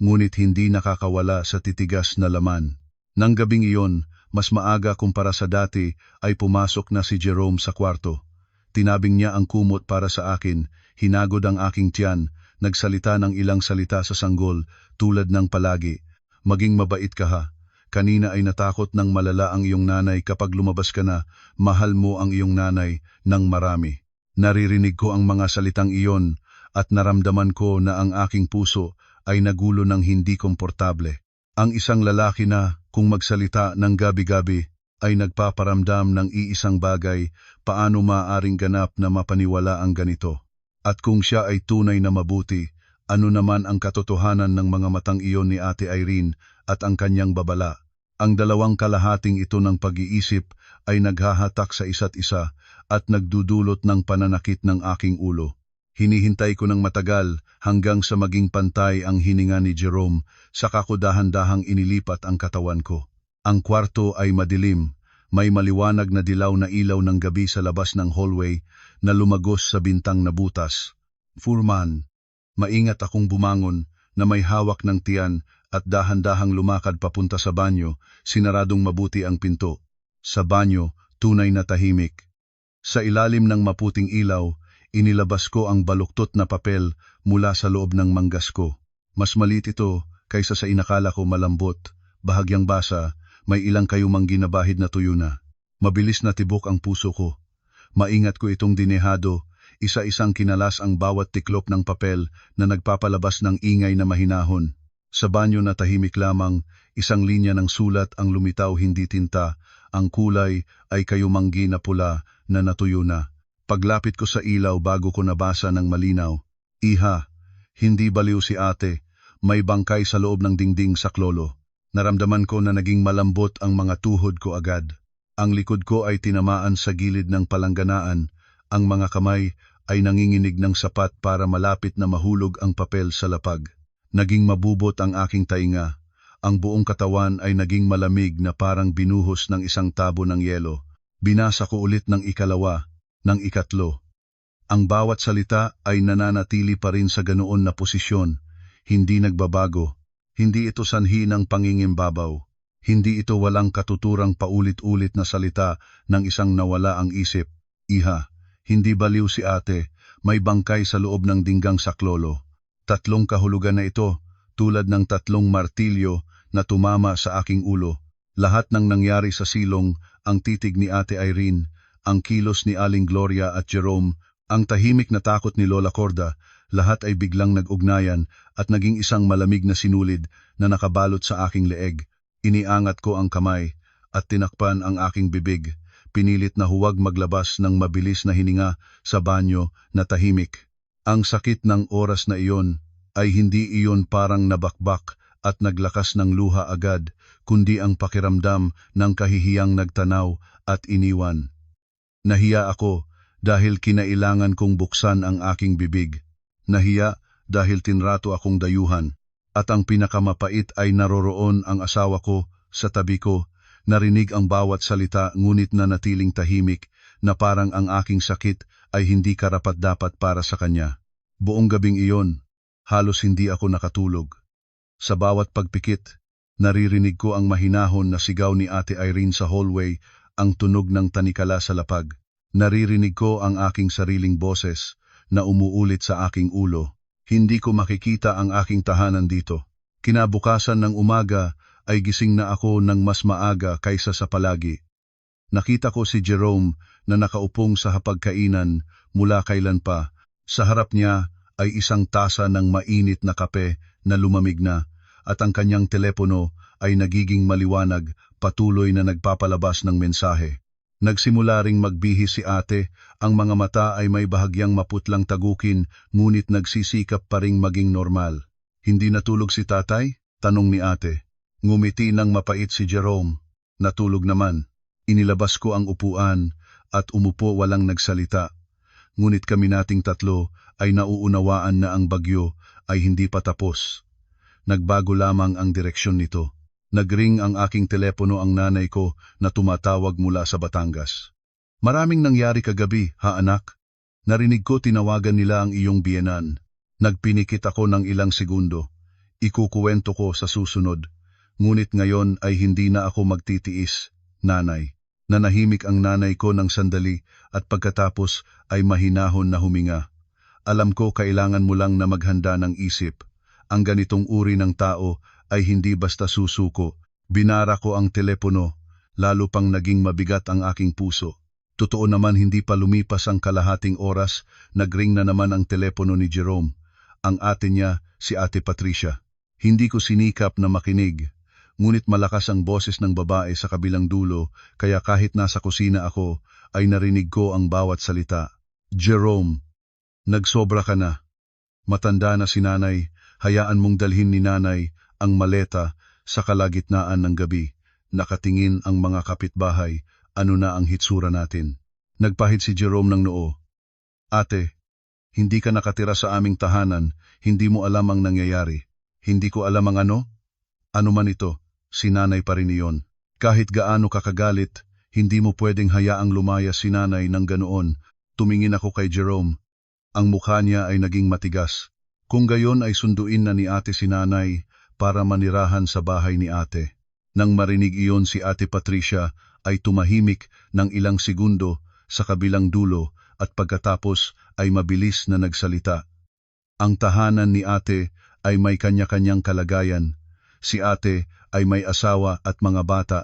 ngunit hindi nakakawala sa titigas na laman. Nang gabing iyon, mas maaga kumpara sa dati, ay pumasok na si Jerome sa kwarto. Tinabing niya ang kumot para sa akin, hinagod ang aking tiyan, nagsalita ng ilang salita sa sanggol, tulad ng palagi. Maging mabait ka ha. Kanina ay natakot ng malala ang iyong nanay, kapag lumabas ka na, mahal mo ang iyong nanay ng marami. Naririnig ko ang mga salitang iyon at naramdaman ko na ang aking puso ay nagulo ng hindi komportable. Ang isang lalaki na, kung magsalita ng gabi-gabi, ay nagpaparamdam ng iisang bagay, paano maaaring ganap na mapaniwala ang ganito? At kung siya ay tunay na mabuti, ano naman ang katotohanan ng mga matang iyon ni Ate Irene at ang kanyang babala? Ang dalawang kalahating ito ng pag-iisip ay naghahatak sa isa't isa at nagdudulot ng pananakit ng aking ulo. Hinihintay ko ng matagal hanggang sa maging pantay ang hininga ni Jerome, saka ko dahan-dahang inilipat ang katawan ko. Ang kwarto ay madilim, may maliwanag na dilaw na ilaw ng gabi sa labas ng hallway na lumagos sa bintang na butas. Furman. Maingat akong bumangon na may hawak ng tiyan at dahan-dahang lumakad papunta sa banyo, sinaradong mabuti ang pinto. Sa banyo, tunay na tahimik. Sa ilalim ng maputing ilaw, inilabas ko ang baluktot na papel mula sa loob ng manggas ko. Mas maliit ito kaysa sa inakala ko, malambot, bahagyang basa, may ilang kayumang ginabahid na tuyo na. Mabilis na tibok ang puso ko. Maingat ko itong dinehado, isa-isang kinalas ang bawat tiklop ng papel na nagpapalabas ng ingay na mahinahon. Sa banyo na tahimik lamang, isang linya ng sulat ang lumitaw, hindi tinta, ang kulay ay kayumanggi na pula na natuyo na. Paglapit ko sa ilaw bago ko nabasa ng malinaw, "Iha, hindi baliw si ate, may bangkay sa loob ng dingding sa klolo." Naramdaman ko na naging malambot ang mga tuhod ko agad. Ang likod ko ay tinamaan sa gilid ng palangganaan, ang mga kamay ay nanginginig ng sapat para malapit na mahulog ang papel sa lapag. Naging mabubot ang aking tainga. Ang buong katawan ay naging malamig na parang binuhos ng isang tabo ng yelo. Binasa ko ulit ng ikalawa, ng ikatlo. Ang bawat salita ay nananatili pa rin sa ganoon na posisyon, hindi nagbabago. Hindi ito sanhi ng pangingimbabaw. Hindi ito walang katuturang paulit-ulit na salita ng isang nawala ang isip. Iha, hindi baliw si ate, may bangkay sa loob ng dinggang saklolo. Tatlong kahulugan na ito, tulad ng tatlong martilyo na tumama sa aking ulo. Lahat ng nangyari sa silong, ang titig ni Ate Irene, ang kilos ni Aling Gloria at Jerome, ang tahimik na takot ni Lola Corda, lahat ay biglang nag-ugnayan at naging isang malamig na sinulid na nakabalot sa aking leeg. Iniangat ko ang kamay at tinakpan ang aking bibig. Pinilit na huwag maglabas ng mabilis na hininga sa banyo na tahimik. Ang sakit ng oras na iyon ay hindi iyon parang nabakbak at naglakas ng luha agad, kundi ang pakiramdam ng kahihiyang nagtanaw at iniwan. Nahiya ako dahil kinailangan kong buksan ang aking bibig. Nahiya dahil tinrato akong dayuhan. At ang pinakamapait ay naroroon ang asawa ko sa tabi ko. Narinig ang bawat salita ngunit nanatiling tahimik na parang ang aking sakit ay hindi karapat-dapat para sa kanya. Buong gabing iyon, halos hindi ako nakatulog. Sa bawat pagpikit, naririnig ko ang mahinahon na sigaw ni Ate Irene sa hallway, ang tunog ng tanikala sa lapag. Naririnig ko ang aking sariling boses na umuulit sa aking ulo. Hindi ko makikita ang aking tahanan dito. Kinabukasan ng umaga ay gising na ako ng mas maaga kaysa sa palagi. Nakita ko si Jerome na nakaupong sa hapagkainan mula kailan pa. Sa harap niya ay isang tasa ng mainit na kape na lumamig na at ang kanyang telepono ay nagiging maliwanag, patuloy na nagpapalabas ng mensahe. Nagsimula ring magbihis si ate, ang mga mata ay may bahagyang maputlang tagukin ngunit nagsisikap pa ring maging normal. Hindi natulog si tatay? Tanong ni ate. Ngumiti ng mapait si Jerome. Natulog naman. Inilabas ko ang upuan at umupo walang nagsalita. Ngunit kami nating tatlo ay nauunawaan na ang bagyo ay hindi pa tapos. Nagbago lamang ang direksyon nito. Nagring ang aking telepono ang nanay ko na tumatawag mula sa Batangas. Maraming nangyari kagabi, ha anak? Narinig ko tinawagan nila ang iyong biyenan. Nagpinikit ako ng ilang segundo. Ikukuwento ko sa susunod. Ngunit ngayon ay hindi na ako magtitiis, nanay. Nanahimik ang nanay ko ng sandali at pagkatapos ay mahinahon na huminga. Alam ko kailangan mo lang na maghanda ng isip. Ang ganitong uri ng tao ay hindi basta susuko. Binara ko ang telepono, lalo pang naging mabigat ang aking puso. Totoo naman hindi pa lumipas ang kalahating oras, nagring na naman ang telepono ni Jerome. Ang ate niya, si Ate Patricia. Hindi ko sinikap na makinig, ngunit malakas ang boses ng babae sa kabilang dulo, kaya kahit nasa kusina ako, ay narinig ko ang bawat salita. Jerome, nagsobra ka na. Matanda na si nanay, hayaan mong dalhin ni nanay ang maleta sa kalagitnaan ng gabi. Nakatingin ang mga kapitbahay, ano na ang hitsura natin. Nagpahid si Jerome ng noo. Ate, hindi ka nakatira sa aming tahanan, hindi mo alam ang nangyayari. Hindi ko alam ang ano? Ano man ito, si nanay pa rin iyon. Kahit gaano kakagalit, hindi mo pwedeng hayaang lumayas si nanay ng ganoon. Tumingin ako kay Jerome. Ang mukha niya ay naging matigas. Kung gayon ay sunduin na ni ate si nanay para manirahan sa bahay ni ate. Nang marinig iyon si Ate Patricia ay tumahimik ng ilang segundo sa kabilang dulo at pagkatapos ay mabilis na nagsalita. Ang tahanan ni ate ay may kanya-kanyang kalagayan. Si ate ay may asawa at mga bata.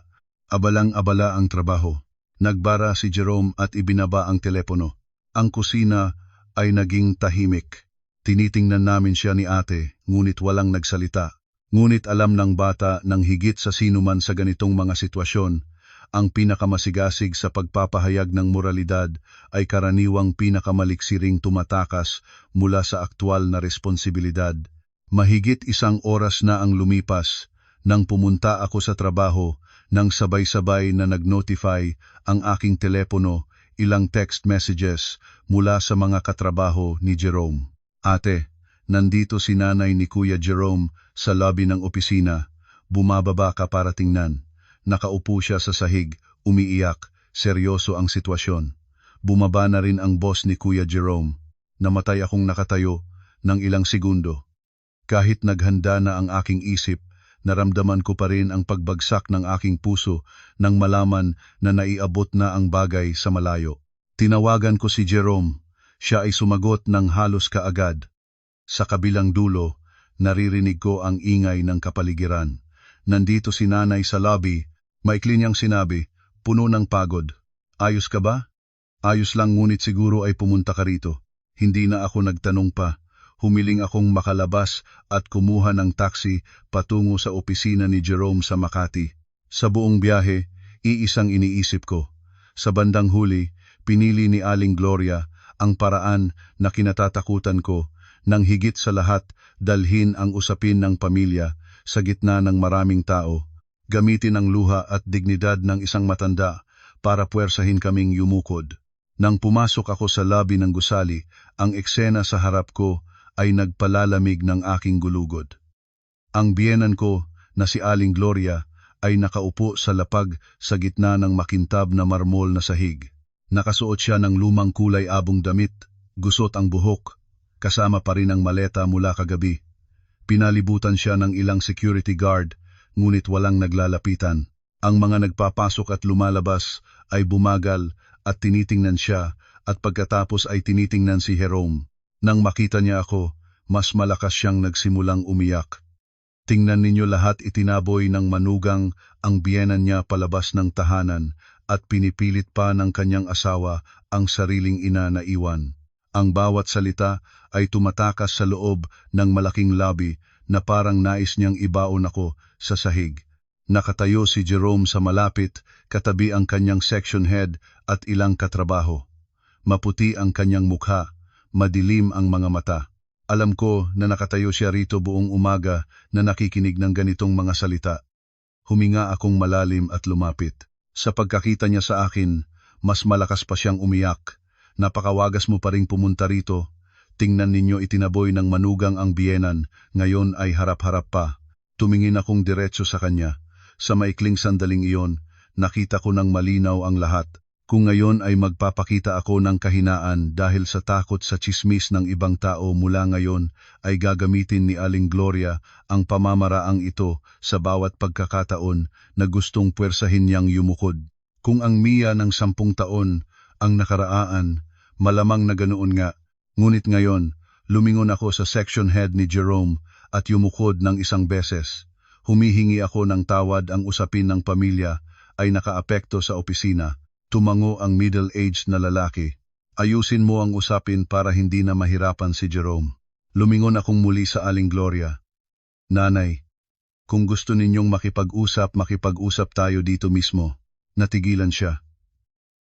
Abalang-abala ang trabaho. Nagbara si Jerome at ibinaba ang telepono. Ang kusina ay naging tahimik. Tinitingnan namin siya ni ate, ngunit walang nagsalita. Ngunit alam ng bata nang higit sa sinuman sa ganitong mga sitwasyon, ang pinakamasigasig sa pagpapahayag ng moralidad ay karaniwang pinakamaliksiring tumatakas mula sa aktwal na responsibilidad. Mahigit 1 oras na ang lumipas nang pumunta ako sa trabaho nang sabay-sabay na nag-notify ang aking telepono, ilang text messages mula sa mga katrabaho ni Jerome. Ate, nandito si nanay ni Kuya Jerome sa lobby ng opisina. Bumababa ka para tingnan. Nakaupo siya sa sahig, umiiyak. seryoso ang sitwasyon. Bumaba na rin ang boss ni Kuya Jerome. Namatay akong nakatayo ng ilang segundo. Kahit naghanda na ang aking isip, naramdaman ko pa rin ang pagbagsak ng aking puso nang malaman na naiabot na ang bagay sa malayo. Tinawagan ko si Jerome. Siya ay sumagot ng halos kaagad. Sa kabilang dulo, naririnig ko ang ingay ng kapaligiran. Nandito si nanay sa lobby. Maikli niyang sinabi, puno ng pagod. Ayos ka ba? Ayos lang, ngunit siguro ay pumunta ka rito. Hindi na ako nagtanong pa. Humiling akong makalabas at kumuha ng taxi patungo sa opisina ni Jerome sa Makati. Sa buong biyahe, iisang iniisip ko. Sa bandang huli, pinili ni Aling Gloria ang paraan na kinatatakutan ko, nang higit sa lahat dalhin ang usapin ng pamilya sa gitna ng maraming tao. Gamitin ang luha at dignidad ng isang matanda para puwersahin kaming yumukod. Nang pumasok ako sa lobby ng gusali, ang eksena sa harap ko ay nagpalalamig ng aking gulugod. Ang biyenan ko na si Aling Gloria ay nakaupo sa lapag sa gitna ng makintab na marmol na sahig. Nakasuot siya ng lumang kulay abong damit, gusot ang buhok, kasama pa rin ang maleta mula kagabi. Pinalibutan siya ng ilang security guard, ngunit walang naglalapitan. Ang mga nagpapasok at lumalabas ay bumagal at tinitingnan siya, at pagkatapos ay tinitingnan si Jerome. Nang makita niya ako, mas malakas siyang nagsimulang umiyak. Tingnan ninyo, lahat itinaboy ng manugang ang biyenan niya palabas ng tahanan at pinipilit pa ng kanyang asawa ang sariling ina na iwan. Ang bawat salita ay tumatakas sa loob ng malaking lobby na parang nais niyang ibaon ako sa sahig. Nakatayo si Jerome sa malapit, katabi ang kanyang section head at ilang katrabaho. Maputi ang kanyang mukha, madilim ang mga mata. Alam ko na nakatayo siya rito buong umaga na nakikinig ng ganitong mga salita. Huminga akong malalim at lumapit. Sa pagkakita niya sa akin, mas malakas pa siyang umiyak. Napakawagas mo pa ring pumunta rito. Tingnan ninyo, itinaboy ng manugang ang biyenan, ngayon ay harap-harap pa. Tumingin akong diretso sa kanya. Sa maikling sandaling iyon, nakita ko ng malinaw ang lahat. Kung ngayon ay magpapakita ako ng kahinaan dahil sa takot sa tsismis ng ibang tao, mula ngayon ay gagamitin ni Aling Gloria ang pamamaraang ito sa bawat pagkakataon na gustong puwersahin niyang yumukod. Kung ang Mia ng 10 taon ang nakaraan, malamang na ganoon nga. Ngunit ngayon, lumingon ako sa section head ni Jerome at yumukod ng 1 beses. Humihingi ako ng tawad. Ang usapin ng pamilya ay nakaapekto sa opisina. Tumango ang middle-aged na lalaki. Ayusin mo ang usapin para hindi na mahirapan si Jerome. Lumingon akong muli sa Aling Gloria. Nanay, kung gusto ninyong makipag-usap tayo dito mismo. Natigilan siya.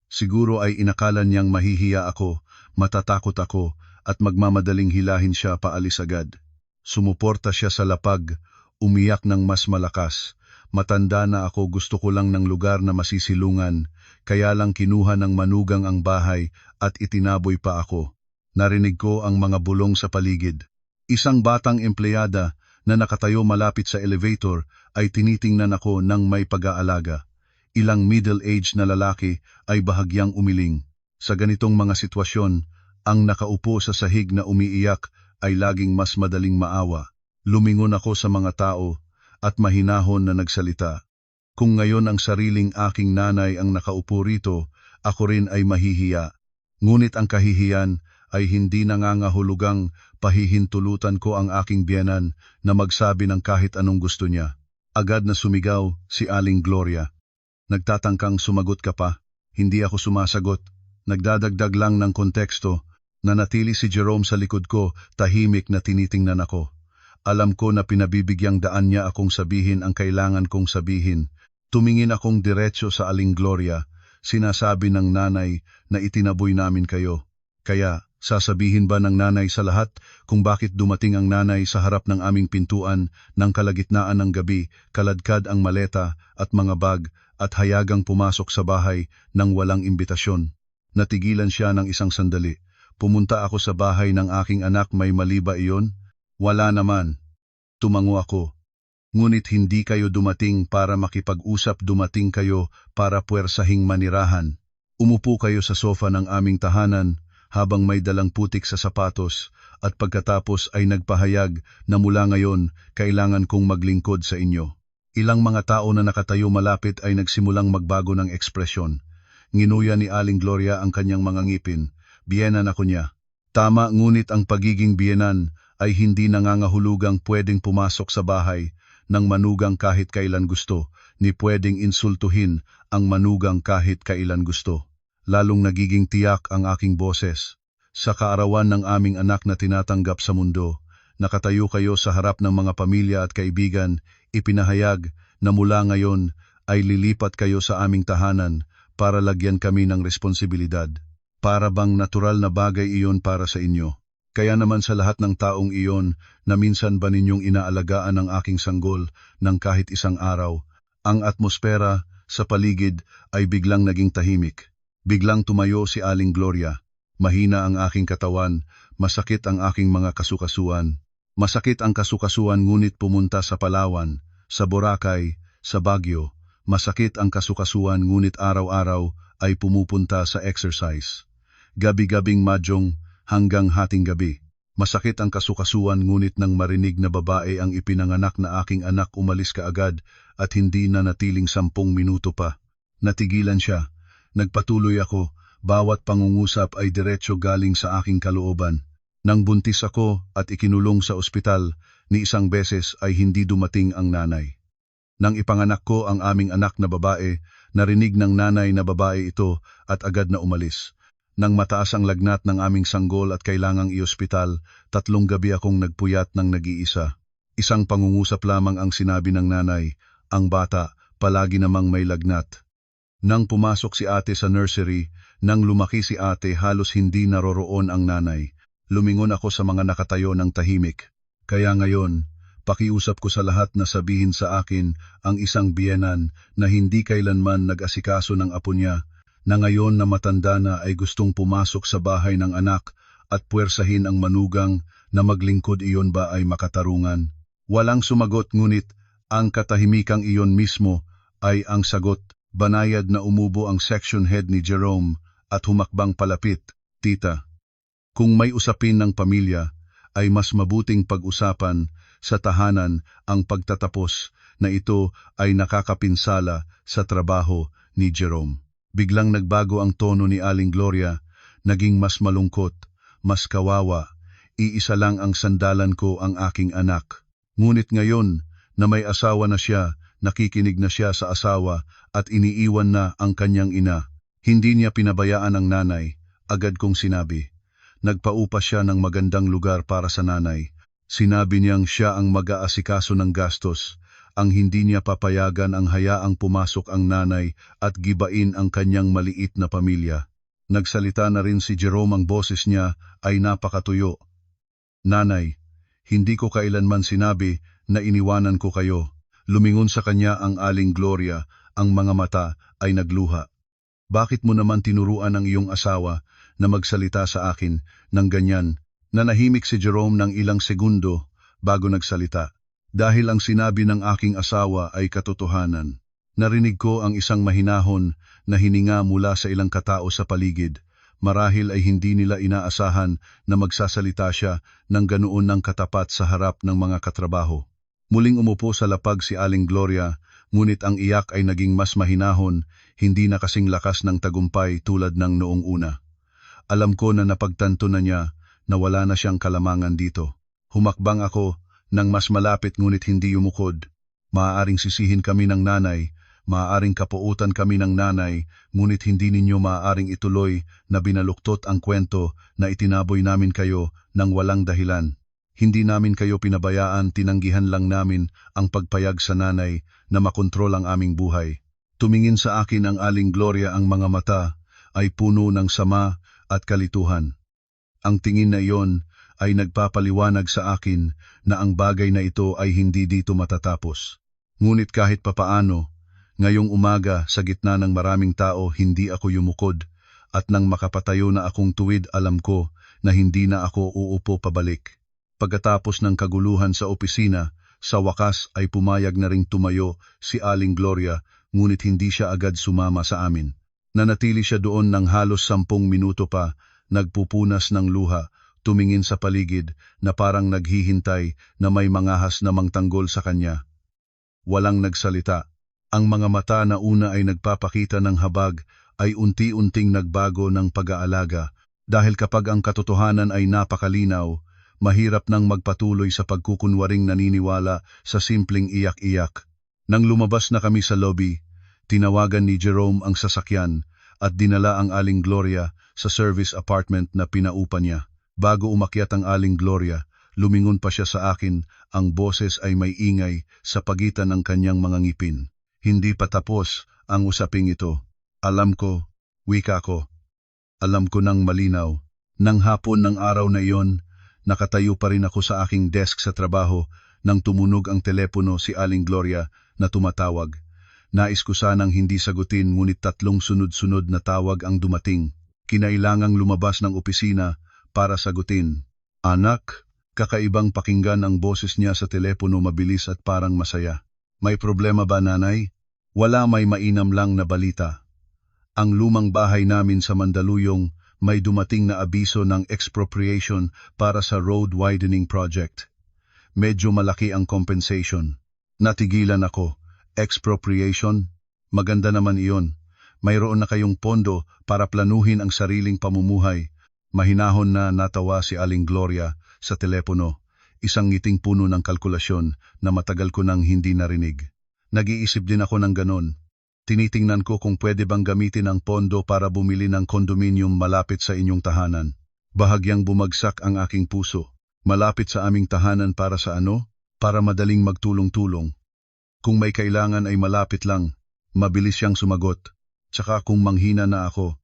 Siguro ay inakala niyang mahihiya ako, matatakot ako, at magmamadaling hilahin siya paalis agad. Sumuporta siya sa lapag, umiyak ng mas malakas. Matanda na ako, gusto ko lang ng lugar na masisilungan, kaya lang kinuha ng manugang ang bahay at itinaboy pa ako. Narinig ko ang mga bulong sa paligid. Isang batang empleyada na nakatayo malapit sa elevator ay tinitingnan ako ng may pag-aalaga. Ilang middle-aged na lalaki ay bahagyang umiling. Sa ganitong mga sitwasyon, ang nakaupo sa sahig na umiiyak ay laging mas madaling maawa. Lumingon ako sa mga tao at mahinahon na nagsalita. Kung ngayon ang sariling aking nanay ang nakaupo rito, ako rin ay mahihiya. Ngunit ang kahihiyan ay hindi nangangahulugang pahihintulutan ko ang aking biyenan na magsabi ng kahit anong gusto niya. Agad na sumigaw si Aling Gloria. Nagtatangkang sumagot ka pa? Hindi ako sumasagot. Nagdadagdag lang ng konteksto. Nanatili si Jerome sa likod ko, tahimik na tinitingnan ako. Alam ko na pinabibigyang daan niya akong sabihin ang kailangan kong sabihin. Tumingin akong diretso sa Aling Gloria. Sinasabi ng nanay na itinaboy namin kayo. Kaya, sasabihin ba ng nanay sa lahat kung bakit dumating ang nanay sa harap ng aming pintuan ng kalagitnaan ng gabi, kaladkad ang maleta at mga bag, at hayagang pumasok sa bahay nang walang imbitasyon? Natigilan siya ng isang sandali. Pumunta ako sa bahay ng aking anak, may mali ba iyon? Wala naman. Tumango ako. Ngunit hindi kayo dumating para makipag-usap, dumating kayo para puwersahing manirahan. Umupo kayo sa sofa ng aming tahanan habang may dalang putik sa sapatos at pagkatapos ay nagpahayag na mula ngayon kailangan kong maglingkod sa inyo. Ilang mga tao na nakatayo malapit ay nagsimulang magbago ng ekspresyon. Nginuya ni Aling Gloria ang kanyang mga ngipin. Biyenan ako niya. Tama, ngunit ang pagiging biyenan ay hindi nangangahulugang pwedeng pumasok sa bahay ng manugang kahit kailan gusto, ni pwedeng insultuhin ang manugang kahit kailan gusto. Lalong nagiging tiyak ang aking boses. Sa kaarawan ng aming anak na tinatanggap sa mundo, nakatayo kayo sa harap ng mga pamilya at kaibigan, ipinahayag na mula ngayon ay lilipat kayo sa aming tahanan para lagyan kami ng responsibilidad. Para bang natural na bagay iyon para sa inyo. Kaya naman sa lahat ng taong iyon na minsan ba ninyong inaalagaan ang aking sanggol ng kahit isang araw, ang atmosfera sa paligid ay biglang naging tahimik. Biglang tumayo si Aling Gloria. Mahina ang aking katawan, masakit ang aking mga kasukasuan. Masakit ang kasukasuan ngunit pumunta sa Palawan, sa Boracay, sa Baguio. Masakit ang kasukasuan ngunit araw-araw ay pumupunta sa exercise. Gabi-gabing mahjong hanggang hating gabi. Masakit ang kasukasuan ngunit nang marinig na babae ang ipinanganak na aking anak, umalis kaagad at hindi na natiling 10 minuto pa. Natigilan siya. Nagpatuloy ako. Bawat pangungusap ay diretso galing sa aking kalooban. Nang buntis ako at ikinulong sa ospital, ni isang beses ay hindi dumating ang nanay. Nang ipanganak ko ang aming anak na babae, narinig ng nanay na babae ito at agad na umalis. Nang mataas ang lagnat ng aming sanggol at kailangang i-ospital, 3 gabi akong nagpuyat ng nag-iisa. Isang pangungusap lamang ang sinabi ng nanay, ang bata, palagi namang may lagnat. Nang pumasok si ate sa nursery, nang lumaki si ate halos hindi naroroon ang nanay. Lumingon ako sa mga nakatayo ng tahimik. Kaya ngayon, pakiusap ko sa lahat na sabihin sa akin ang isang biyenan na hindi kailanman nag-asikaso ng apo niya, na ngayon na matanda na ay gustong pumasok sa bahay ng anak at puwersahin ang manugang na maglingkod, iyon ba ay makatarungan? Walang sumagot ngunit ang katahimikang iyon mismo ay ang sagot. Banayad na umubo ang section head ni Jerome at humakbang palapit. Tita, kung may usapin ng pamilya, ay mas mabuting pag-usapan sa tahanan ang pagtatapos na ito ay nakakapinsala sa trabaho ni Jerome. Biglang nagbago ang tono ni Aling Gloria, naging mas malungkot, mas kawawa. Iisa lang ang sandalan ko, ang aking anak. Ngunit ngayon na may asawa na siya, nakikinig na siya sa asawa at iniiwan na ang kanyang ina. Hindi niya pinabayaan ang nanay, agad kong sinabi. Nagpaupa siya ng magandang lugar para sa nanay. Sinabi niyang siya ang mag-aasikaso ng gastos. Ang hindi niya papayagan ang hayaang pumasok ang nanay at gibain ang kanyang maliit na pamilya. Nagsalita na rin si Jerome, ang boses niya ay napakatuyo. Nanay, hindi ko kailanman sinabi na iniwanan ko kayo. Lumingon sa kanya ang Aling Gloria, ang mga mata ay nagluha. Bakit mo naman tinuruan ang iyong asawa na magsalita sa akin ng ganyan? Nanahimik si Jerome ng ilang segundo bago nagsalita. Dahil ang sinabi ng aking asawa ay katotohanan. Narinig ko ang isang mahinahon na hininga mula sa ilang katao sa paligid. Marahil ay hindi nila inaasahan na magsasalita siya ng ganoon ng katapat sa harap ng mga katrabaho. Muling umupo sa lapag si Aling Gloria, ngunit ang iyak ay naging mas mahinahon, hindi na kasing lakas ng tagumpay tulad ng noong una. Alam ko na napagtanto na niya na wala na siyang kalamangan dito. Humakbang ako nang mas malapit ngunit hindi yumukod. Maaaring sisihin kami ng nanay, maaaring kapuutan kami ng nanay, ngunit hindi ninyo maaaring ituloy na binaluktot ang kwento na itinaboy namin kayo ng walang dahilan. Hindi namin kayo pinabayaan, tinanggihan lang namin ang pagpayag sa nanay na makontrol ang aming buhay. Tumingin sa akin ang Aling Gloria, ang mga mata ay puno ng sama at kalituhan. Ang tingin na iyon ay nagpapaliwanag sa akin na ang bagay na ito ay hindi dito matatapos. Ngunit kahit papaano, ngayong umaga sa gitna ng maraming tao, hindi ako yumukod at nang makapatayo na akong tuwid, alam ko na hindi na ako uupo pabalik. Pagkatapos ng kaguluhan sa opisina, Sa wakas ay pumayag na ring tumayo si Aling Gloria, ngunit hindi siya agad sumama sa amin. Nanatili siya doon ng halos 10 minuto pa, nagpupunas ng luha, tumingin sa paligid na parang naghihintay na may mangahas na mangtanggol sa kanya. Walang nagsalita. Ang mga mata na una ay nagpapakita ng habag ay unti-unting nagbago ng pag-aalaga, dahil kapag ang katotohanan ay napakalinaw, mahirap nang magpatuloy sa pagkukunwaring naniniwala sa simpleng iyak-iyak. Nang lumabas na kami sa lobby, tinawagan ni Jerome ang sasakyan at dinala ang Aling Gloria sa service apartment na pinaupa niya. Bago umakyat ang Aling Gloria, lumingon pa siya sa akin, ang boses ay may ingay sa pagitan ng kanyang mga ngipin. Hindi pa tapos ang usaping ito. Alam ko, wika ko. Alam ko nang malinaw. Nang hapon ng araw na iyon, nakatayo pa rin ako sa aking desk sa trabaho nang tumunog ang telepono si Aling Gloria na tumatawag. Nais ko sanang hindi sagutin ngunit 3 sunod-sunod na tawag ang dumating. Kinailangang lumabas ng opisina para sagutin. Anak, kakaibang pakinggan ang boses niya sa telepono, mabilis at parang masaya. May problema ba, nanay? Wala, may mainam lang na balita. Ang lumang bahay namin sa Mandaluyong may dumating na abiso ng expropriation para sa road widening project. Medyo malaki ang compensation. Natigilan ako. Expropriation? Maganda naman iyon. Mayroon na kayong pondo para planuhin ang sariling pamumuhay. Mahinahon na natawa si Aling Gloria sa telepono. Isang ngiting puno ng kalkulasyon na matagal ko nang hindi narinig. Nag-iisip din ako ng ganon. Tinitingnan ko kung pwede bang gamitin ang pondo para bumili ng kondominium malapit sa inyong tahanan. Bahagyang bumagsak ang aking puso. Malapit sa aming tahanan para sa ano? Para madaling magtulong-tulong. Kung may kailangan ay malapit lang. Mabilis siyang sumagot. Tsaka kung manghina na ako,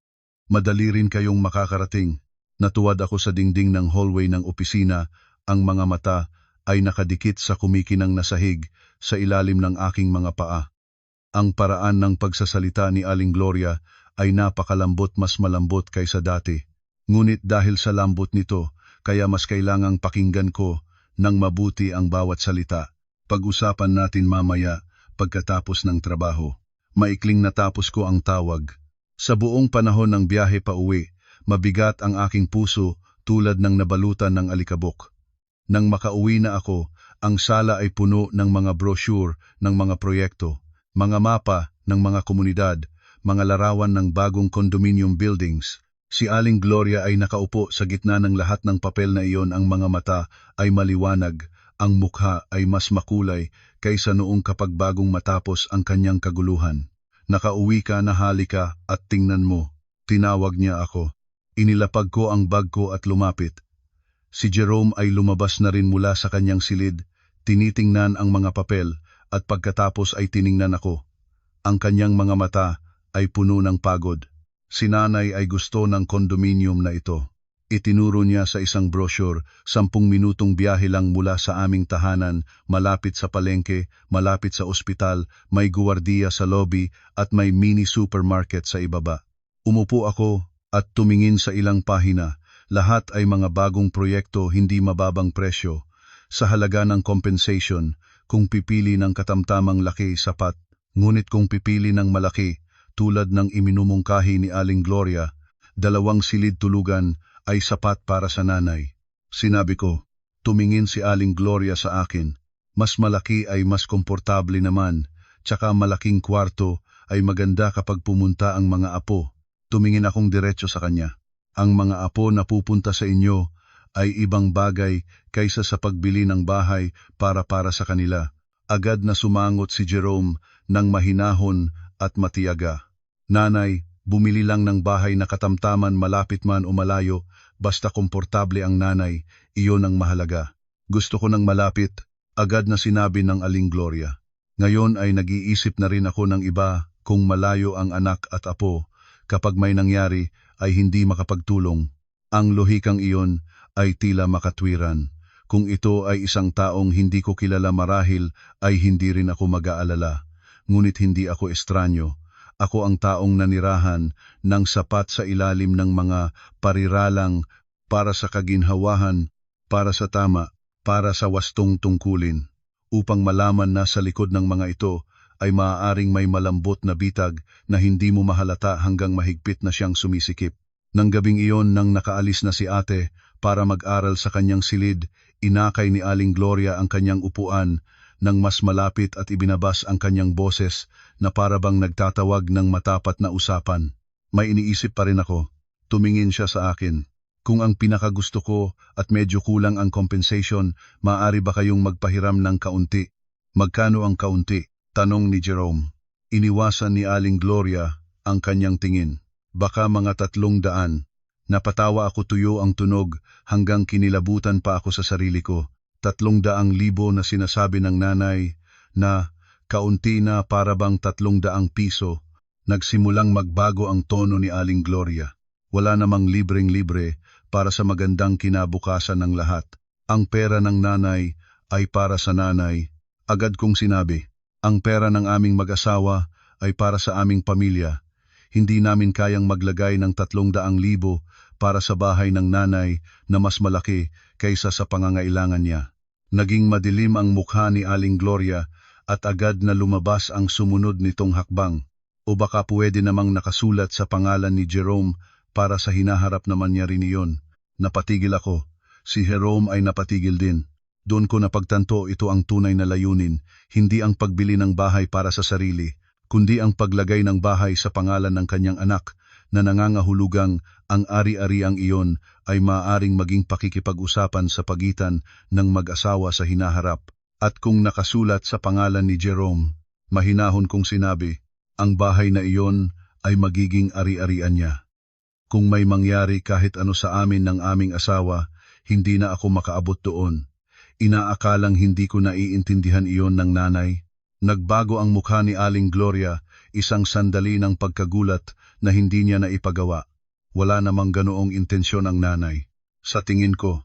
madali rin kayong makakarating. Natuwad ako sa dingding ng hallway ng opisina. Ang mga mata ay nakadikit sa kumikinang na sahig sa ilalim ng aking mga paa. Ang paraan ng pagsasalita ni Aling Gloria ay napakalambot, mas malambot kaysa dati. Ngunit dahil sa lambot nito, kaya mas kailangang pakinggan ko ng mabuti ang bawat salita. Pag-usapan natin mamaya pagkatapos ng trabaho. Maikling natapos ko ang tawag. Sa buong panahon ng biyahe pa uwi, mabigat ang aking puso tulad ng nabalutan ng alikabok. Nang makauwi na ako, ang sala ay puno ng mga brochure ng mga proyekto. Mga mapa ng mga komunidad, mga larawan ng bagong condominium buildings. Si Aling Gloria ay nakaupo sa gitna ng lahat ng papel na iyon, ang mga mata ay maliwanag, ang mukha ay mas makulay kaysa noong kapag bagong matapos ang kanyang kaguluhan. Nakauwi ka na, halika at tingnan mo. Tinawag niya ako. Inilapag ko ang bag ko at lumapit. Si Jerome ay lumabas na rin mula sa kanyang silid, tinitingnan ang mga papel. At pagkatapos ay tiningnan ako. Ang kanyang mga mata ay puno ng pagod. Si nanay ay gusto ng kondominium na ito. Itinuro niya sa isang brochure, 10 minutong biyahe lang mula sa aming tahanan, malapit sa palengke, malapit sa ospital, may guwardiya sa lobby at may mini supermarket sa ibaba. Umupo ako at tumingin sa ilang pahina. Lahat ay mga bagong proyekto, hindi mababang presyo. Sa halaga ng compensation, kung pipili ng katamtamang laki, sapat. Ngunit kung pipili ng malaki, tulad ng iminumungkahi ni Aling Gloria, 2 silid tulugan ay sapat para sa nanay. Sinabi ko, tumingin si Aling Gloria sa akin. Mas malaki ay mas komportable naman, tsaka malaking kwarto ay maganda kapag pumunta ang mga apo. Tumingin akong diretso sa kanya. Ang mga apo na pupunta sa inyo ay ibang bagay kaysa sa pagbili ng bahay para sa kanila. Agad na sumangot si Jerome ng mahinahon at matiyaga. Nanay, bumili lang ng bahay na katamtaman, malapit man o malayo, basta komportable ang nanay, iyon ang mahalaga. Gusto ko ng malapit, agad na sinabi ng Aling Gloria. Ngayon ay nag-iisip na rin ako ng iba, kung malayo ang anak at apo, kapag may nangyari ay hindi makapagtulong. Ang lohikang iyon ay tila makatwiran. Kung ito ay isang taong hindi ko kilala, marahil ay hindi rin ako mag-aalala. Ngunit hindi ako estranyo. Ako ang taong nanirahan ng sapat sa ilalim ng mga pariralang para sa kaginhawahan, para sa tama, para sa wastong tungkulin. upang malaman na sa likod ng mga ito ay maaaring may malambot na bitag na hindi mo mahalata hanggang mahigpit na siyang sumisikip. Nang gabing iyon nang nakaalis na si ate para mag-aral sa kanyang silid, inakay ni Aling Gloria ang kanyang upuan nang mas malapit at ibinabas ang kanyang boses na para bang nagtatawag ng matapat na usapan. May iniisip pa rin ako. Tumingin siya sa akin. Kung ang pinakagusto ko at medyo kulang ang compensation, maaari ba kayong magpahiram ng kaunti? Magkano ang kaunti? Tanong ni Jerome. Iniwasan ni Aling Gloria ang kanyang tingin. Baka mga 300. Napatawa ako, tuyo ang tunog hanggang kinilabutan pa ako sa sarili ko. 300,000 na sinasabi ng nanay na kaunti na para bang 300 piso. Nagsimulang magbago ang tono ni Aling Gloria. Wala namang libreng-libre para sa magandang kinabukasan ng lahat. Ang pera ng nanay ay para sa nanay. Agad kong sinabi, ang pera ng aming mag-asawa ay para sa aming pamilya. Hindi namin kayang maglagay ng 300,000 para sa bahay ng nanay na mas malaki kaysa sa pangangailangan niya. Naging madilim ang mukha ni Aling Gloria at agad na lumabas ang sumunod nitong hakbang. O baka pwede namang nakasulat sa pangalan ni Jerome para sa hinaharap naman niya rin iyon. Napatigil ako. Si Jerome ay napatigil din. Doon ko napagtanto ito ang tunay na layunin, hindi ang pagbili ng bahay para sa sarili, kundi ang paglagay ng bahay sa pangalan ng kanyang anak na nangangahulugang ang ari-ariang iyon ay maaaring maging pakikipag-usapan sa pagitan ng mag-asawa sa hinaharap. At kung nakasulat sa pangalan ni Jerome, mahinahon kong sinabi, ang bahay na iyon ay magiging ari-arian niya. Kung may mangyari kahit ano sa amin ng aming asawa, hindi na ako makaabot doon. Inaakalang hindi ko naiintindihan iyon ng nanay. Nagbago ang mukha ni Aling Gloria, isang sandali ng pagkagulat na hindi niya naipagawa. Wala namang ganoong intensyon ang nanay. Sa tingin ko,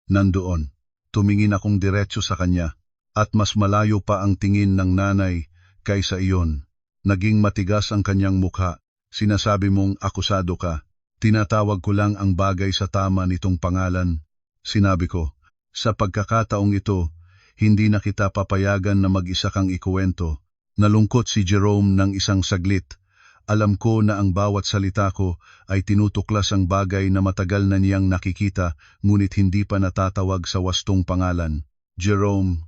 nandoon. Tumingin akong diretso sa kanya, at mas malayo pa ang tingin ng nanay kaysa iyon. Naging matigas ang kanyang mukha. Sinasabi mong akusado ka. Tinatawag ko lang ang bagay sa tama nitong pangalan. Sinabi ko, sa pagkakataong ito, hindi na kita papayagan na mag-isa kang ikuwento. Nalungkot si Jerome ng isang saglit. Alam ko na ang bawat salita ko ay tinutuklas ang bagay na matagal na niyang nakikita, ngunit hindi pa natatawag sa wastong pangalan. Jerome,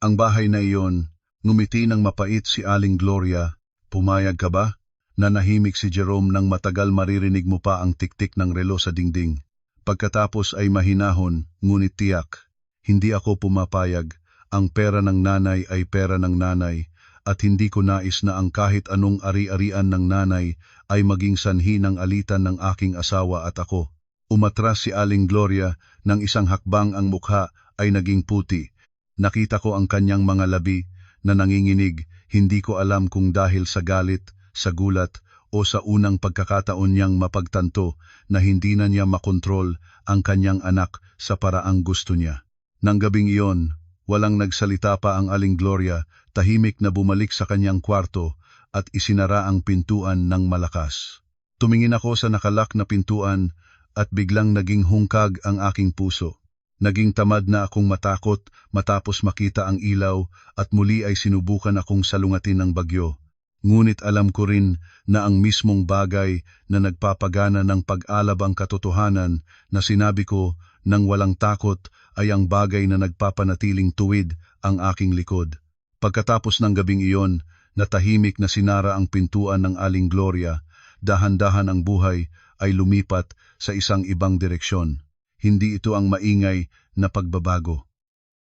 ang bahay na iyon, ngumiti ng mapait si Aling Gloria. Pumayag ka ba? Nanahimik si Jerome nang matagal maririnig mo pa ang tiktik ng relo sa dingding. Pagkatapos ay mahinahon, ngunit tiyak. Hindi ako pumapayag. Ang pera ng nanay ay pera ng nanay, at hindi ko nais na ang kahit anong ari-arian ng nanay ay maging sanhi ng alitan ng aking asawa at ako. Umatras si Aling Gloria, nang isang hakbang ang mukha ay naging puti. Nakita ko ang kanyang mga labi na nanginginig, hindi ko alam kung dahil sa galit, sa gulat, o sa unang pagkakataon niyang mapagtanto na hindi na niya makontrol ang kanyang anak sa paraang gusto niya. Nang gabing iyon, walang nagsalita pa ang Aling Gloria, tahimik na bumalik sa kanyang kwarto at isinara ang pintuan ng malakas. Tumingin ako sa nakalak na pintuan at biglang naging hungkag ang aking puso. Naging tamad na akong matakot matapos makita ang ilaw at muli ay sinubukan akong salungatin ng bagyo. Ngunit alam ko rin na ang mismong bagay na nagpapagana ng pag-alab ang katotohanan na sinabi ko nang walang takot ay ang bagay na nagpapanatiling tuwid ang aking likod. Pagkatapos ng gabing iyon, natahimik na sinara ang pintuan ng Aling Gloria, dahan-dahan ang buhay ay lumipat sa isang ibang direksyon. Hindi ito ang maingay na pagbabago.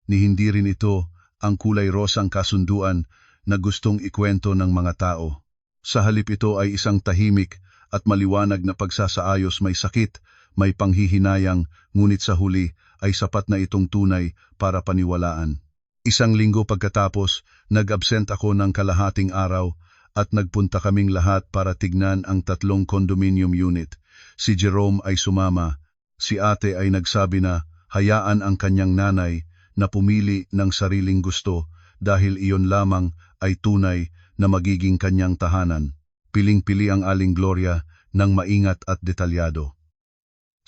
Ni hindi rin ito ang kulay rosang kasunduan na gustong ikwento ng mga tao. Sa halip ito ay isang tahimik at maliwanag na pagsasaayos, may sakit, may panghihinayang, ngunit sa huli ay sapat na itong tunay para paniwalaan. Isang linggo pagkatapos, nag-absent ako ng kalahating araw at nagpunta kaming lahat para tignan ang 3 condominium unit. Si Jerome ay sumama. Si ate ay nagsabi na hayaan ang kanyang nanay na pumili ng sariling gusto dahil iyon lamang ay tunay na magiging kanyang tahanan. Piling-pili ang Aling Gloria ng maingat at detalyado.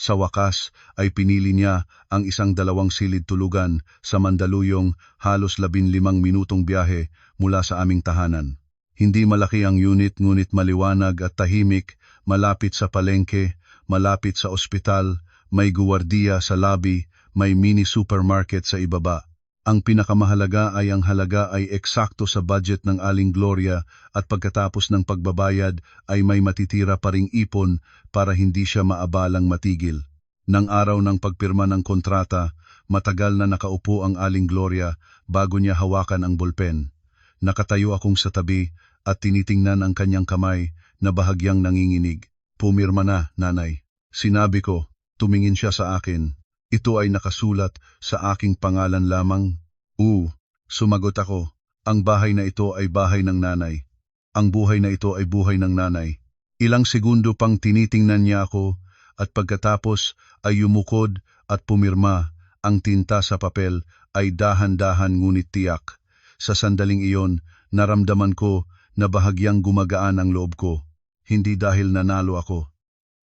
Sa wakas ay pinili niya ang isang 2 silid tulugan sa Mandaluyong halos 15 minutong biyahe mula sa aming tahanan. Hindi malaki ang unit ngunit maliwanag at tahimik, malapit sa palengke, malapit sa ospital, may guwardiya sa lobby, may mini supermarket sa ibaba. Ang pinakamahalaga ay ang halaga ay eksakto sa budget ng Aling Gloria at pagkatapos ng pagbabayad ay may matitira pa ring ipon para hindi siya maabalang matigil. Nang araw ng pagpirma ng kontrata, matagal na nakaupo ang Aling Gloria bago niya hawakan ang bolpen. Nakatayo akong sa tabi at tinitingnan ang kanyang kamay na bahagyang nanginginig. Pumirma na, nanay. Sinabi ko, tumingin siya sa akin. Ito ay nakasulat sa aking pangalan lamang. Sumagot ako. Ang bahay na ito ay bahay ng nanay. Ang buhay na ito ay buhay ng nanay. Ilang segundo pang tinitingnan niya ako at pagkatapos ay yumukod at pumirma. Ang tinta sa papel ay dahan-dahan ngunit tiyak. Sa sandaling iyon, naramdaman ko na bahagyang gumagaan ang loob ko. Hindi dahil nanalo ako.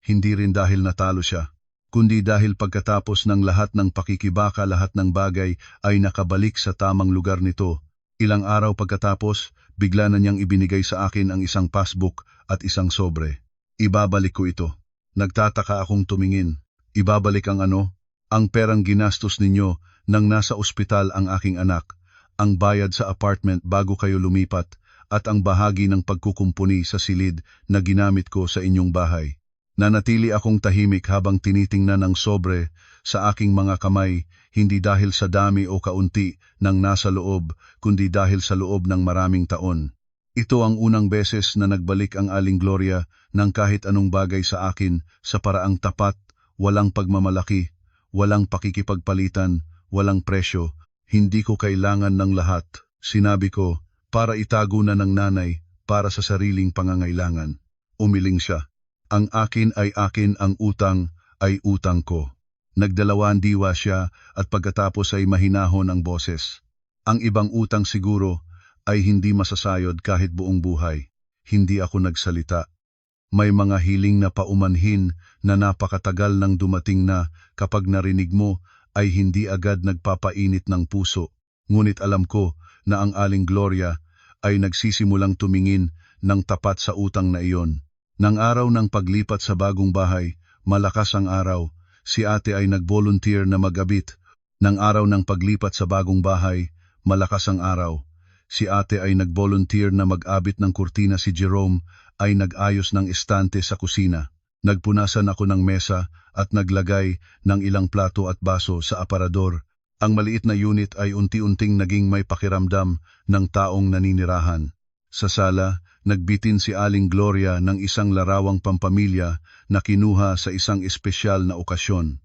Hindi rin dahil natalo siya. Kundi dahil pagkatapos ng lahat ng pakikibaka, lahat ng bagay ay nakabalik sa tamang lugar nito. Ilang araw pagkatapos, bigla na niyang ibinigay sa akin ang isang passbook at isang sobre. Ibabalik ko ito. Nagtataka akong tumingin. Ibabalik ang ano? Ang perang ginastos ninyo nang nasa ospital ang aking anak, ang bayad sa apartment bago kayo lumipat, at ang bahagi ng pagkukumpuni sa silid na ginamit ko sa inyong bahay. Nanatili akong tahimik habang tinitingnan ang sobre sa aking mga kamay, hindi dahil sa dami o kaunti ng nasa loob, kundi dahil sa loob ng maraming taon. Ito ang unang beses na nagbalik ang Aling Gloria ng kahit anong bagay sa akin sa paraang tapat, walang pagmamalaki, walang pakikipagpalitan, walang presyo. Hindi ko kailangan ng lahat. Sinabi ko, para itago na ng nanay, para sa sariling pangangailangan. Umiling siya. Ang akin ay akin, ang utang ay utang ko. Nagdalawang diwa siya at pagkatapos ay mahinahon ang boses. Ang ibang utang siguro ay hindi masasayod kahit buong buhay. Hindi ako nagsalita. May mga hiling na paumanhin na napakatagal nang dumating na kapag narinig mo ay hindi agad nagpapainit ng puso. Ngunit alam ko na ang Aling Gloria ay nagsisimulang tumingin ng tapat sa utang na iyon. Nang araw ng paglipat sa bagong bahay, malakas ang araw, si ate ay nag-volunteer na mag-abit. Nang araw ng paglipat sa bagong bahay, malakas ang araw, si ate ay nag-volunteer na mag-abit ng kurtina, si Jerome ay nag-ayos ng estante sa kusina. Nagpunasan ako ng mesa at naglagay ng ilang plato at baso sa aparador. Ang maliit na unit ay unti-unting naging may pakiramdam ng taong naninirahan. Sa sala, nagbitin si Aling Gloria ng isang larawang pampamilya na kinuha sa isang espesyal na okasyon.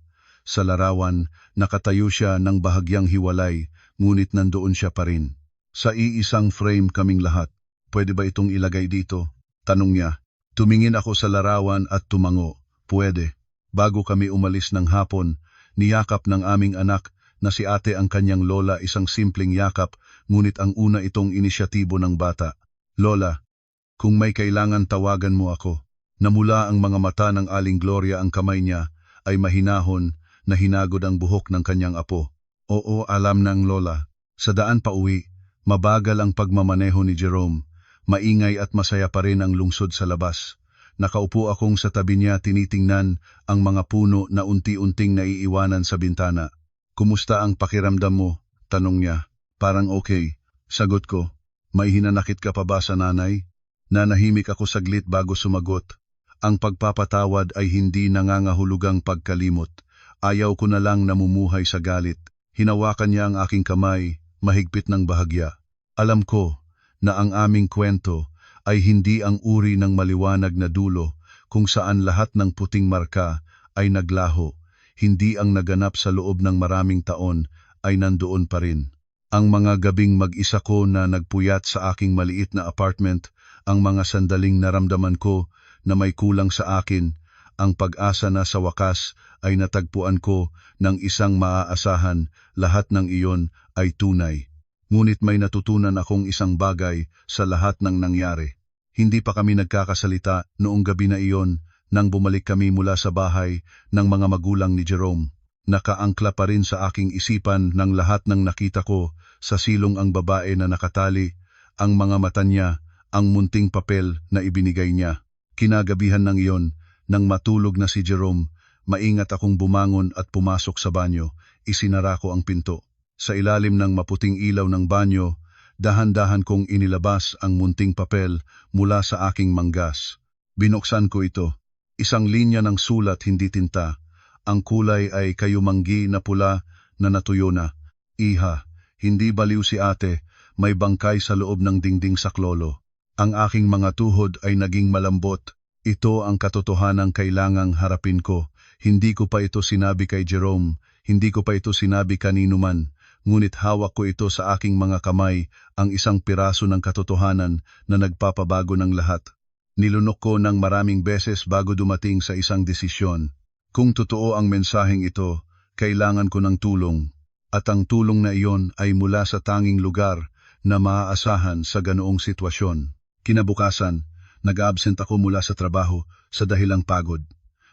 Sa larawan, nakatayo siya ng bahagyang hiwalay, ngunit nandoon siya pa rin. Sa iisang frame kaming lahat. Pwede ba itong ilagay dito? Tanong niya. Tumingin ako sa larawan at tumango. Pwede. Bago kami umalis ng hapon, niyakap ng aming anak na si ate ang kanyang lola, isang simpleng yakap, ngunit ang una itong inisyatibo ng bata. Lola, kung may kailangan tawagan mo ako. Namula ang mga mata ng Aling Gloria, ang kamay niya ay mahinahon na hinagod ang buhok ng kanyang apo. Oo, alam ng lola. Sa daan pa uwi, mabagal ang pagmamaneho ni Jerome. Maingay at masaya pa rin ang lungsod sa labas. Nakaupo akong sa tabi niya, tinitingnan ang mga puno na unti-unting naiiwanan sa bintana. Kumusta ang pakiramdam mo? Tanong niya. Parang okay. Sagot ko. May hinanakit ka pa ba sa nanay? Nanahimik ako saglit bago sumagot. Ang pagpapatawad ay hindi nangangahulugang pagkalimot. Ayaw ko na lang namumuhay sa galit. Hinawakan niya ang aking kamay, mahigpit ng bahagya. Alam ko na ang aming kwento ay hindi ang uri ng maliwanag na dulo kung saan lahat ng puting marka ay naglaho. Hindi ang naganap sa loob ng maraming taon ay nandoon pa rin. Ang mga gabing mag-isa ko na nagpuyat sa aking maliit na apartment, ang mga sandaling naramdaman ko na may kulang sa akin, ang pag-asa na sa wakas ay natagpuan ko ng isang maaasahan, lahat ng iyon ay tunay. Ngunit may natutunan akong isang bagay sa lahat ng nangyari. Hindi pa kami nagkakasalita noong gabi na iyon, nang bumalik kami mula sa bahay ng mga magulang ni Jerome. Nakaangkla pa rin sa aking isipan ng lahat ng nakita ko, sa silong ang babae na nakatali, ang mga mata niya, ang munting papel na ibinigay niya. Kinagabihan ng iyon, nang matulog na si Jerome, maingat akong bumangon at pumasok sa banyo. Isinara ko ang pinto. Sa ilalim ng maputing ilaw ng banyo, dahan-dahan kong inilabas ang munting papel mula sa aking manggas. Binuksan ko ito. Isang linya ng sulat, hindi tinta. Ang kulay ay kayumanggi na pula na natuyo na. Iha, hindi baliw si ate, may bangkay sa loob ng dingding saklolo. Ang aking mga tuhod ay naging malambot. Ito ang katotohanang kailangang harapin ko. Hindi ko pa ito sinabi kay Jerome, hindi ko pa ito sinabi kanino man. Ngunit hawak ko ito sa aking mga kamay, ang isang piraso ng katotohanan na nagpapabago ng lahat. Nilunok ko ng maraming beses bago dumating sa isang desisyon. Kung totoo ang mensaheng ito, kailangan ko ng tulong. At ang tulong na iyon ay mula sa tanging lugar na maaasahan sa ganoong sitwasyon. Kinabukasan, nag-absent ako mula sa trabaho sa dahilang pagod.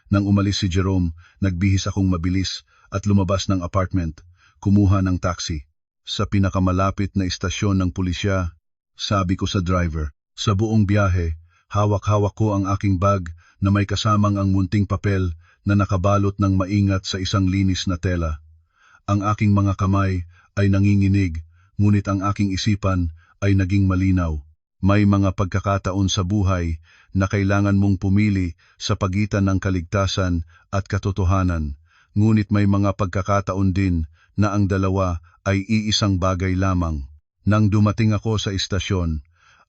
Nang umalis si Jerome, nagbihis akong mabilis at lumabas ng apartment, kumuha ng taxi. Sa pinakamalapit na istasyon ng pulisya, sabi ko sa driver, sa buong biyahe, hawak-hawak ko ang aking bag na may kasamang ang munting papel na nakabalot ng maingat sa isang linis na tela. Ang aking mga kamay ay nanginginig, ngunit ang aking isipan ay naging malinaw. May mga pagkakataon sa buhay na kailangan mong pumili sa pagitan ng kaligtasan at katotohanan, ngunit may mga pagkakataon din na ang dalawa ay iisang bagay lamang. Nang dumating ako sa istasyon,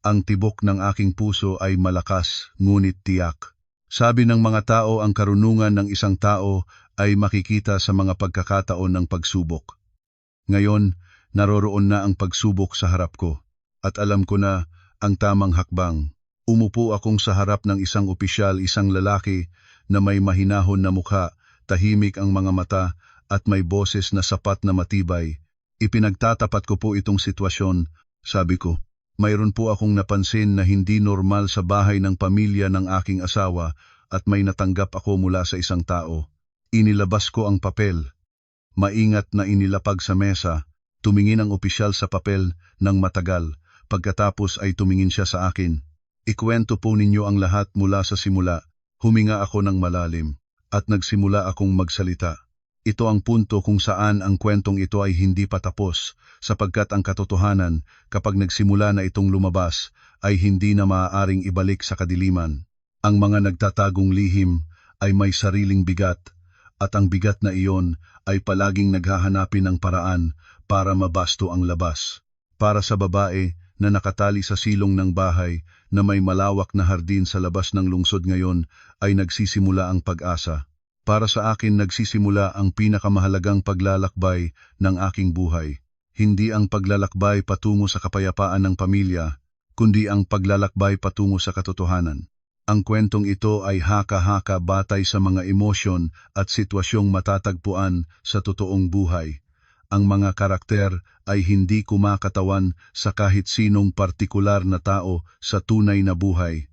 ang tibok ng aking puso ay malakas ngunit tiyak. Sabi ng mga tao, ang karunungan ng isang tao ay makikita sa mga pagkakataon ng pagsubok. Ngayon, naroroon na ang pagsubok sa harap ko, at alam ko na ang tamang hakbang. Umupo akong sa harap ng isang opisyal, isang lalaki na may mahinahon na mukha, tahimik ang mga mata at may boses na sapat na matibay. Ipinagtatapat ko po itong sitwasyon, sabi ko. Mayroon po akong napansin na hindi normal sa bahay ng pamilya ng aking asawa at may natanggap ako mula sa isang tao. Inilabas ko ang papel. Maingat na inilapag sa mesa, tumingin ang opisyal sa papel ng matagal. Pagkatapos ay tumingin siya sa akin. Ikwento po ninyo ang lahat mula sa simula. Huminga ako ng malalim at nagsimula akong magsalita. Ito ang punto kung saan ang kwentong ito ay hindi pa tapos, sapagkat ang katotohanan, kapag nagsimula na itong lumabas, ay hindi na maaaring ibalik sa kadiliman. Ang mga nagtatagong lihim ay may sariling bigat, at ang bigat na iyon ay palaging naghahanapin ng paraan para mabasto ang labas. Para sa babae na nakatali sa silong ng bahay na may malawak na hardin sa labas ng lungsod ngayon, ay nagsisimula ang pag-asa. Para sa akin nagsisimula ang pinakamahalagang paglalakbay ng aking buhay. Hindi ang paglalakbay patungo sa kapayapaan ng pamilya, kundi ang paglalakbay patungo sa katotohanan. Ang kwentong ito ay haka-haka batay sa mga emosyon at sitwasyong matatagpuan sa totoong buhay. Ang mga karakter ay hindi kumakatawan sa kahit sinong partikular na tao sa tunay na buhay.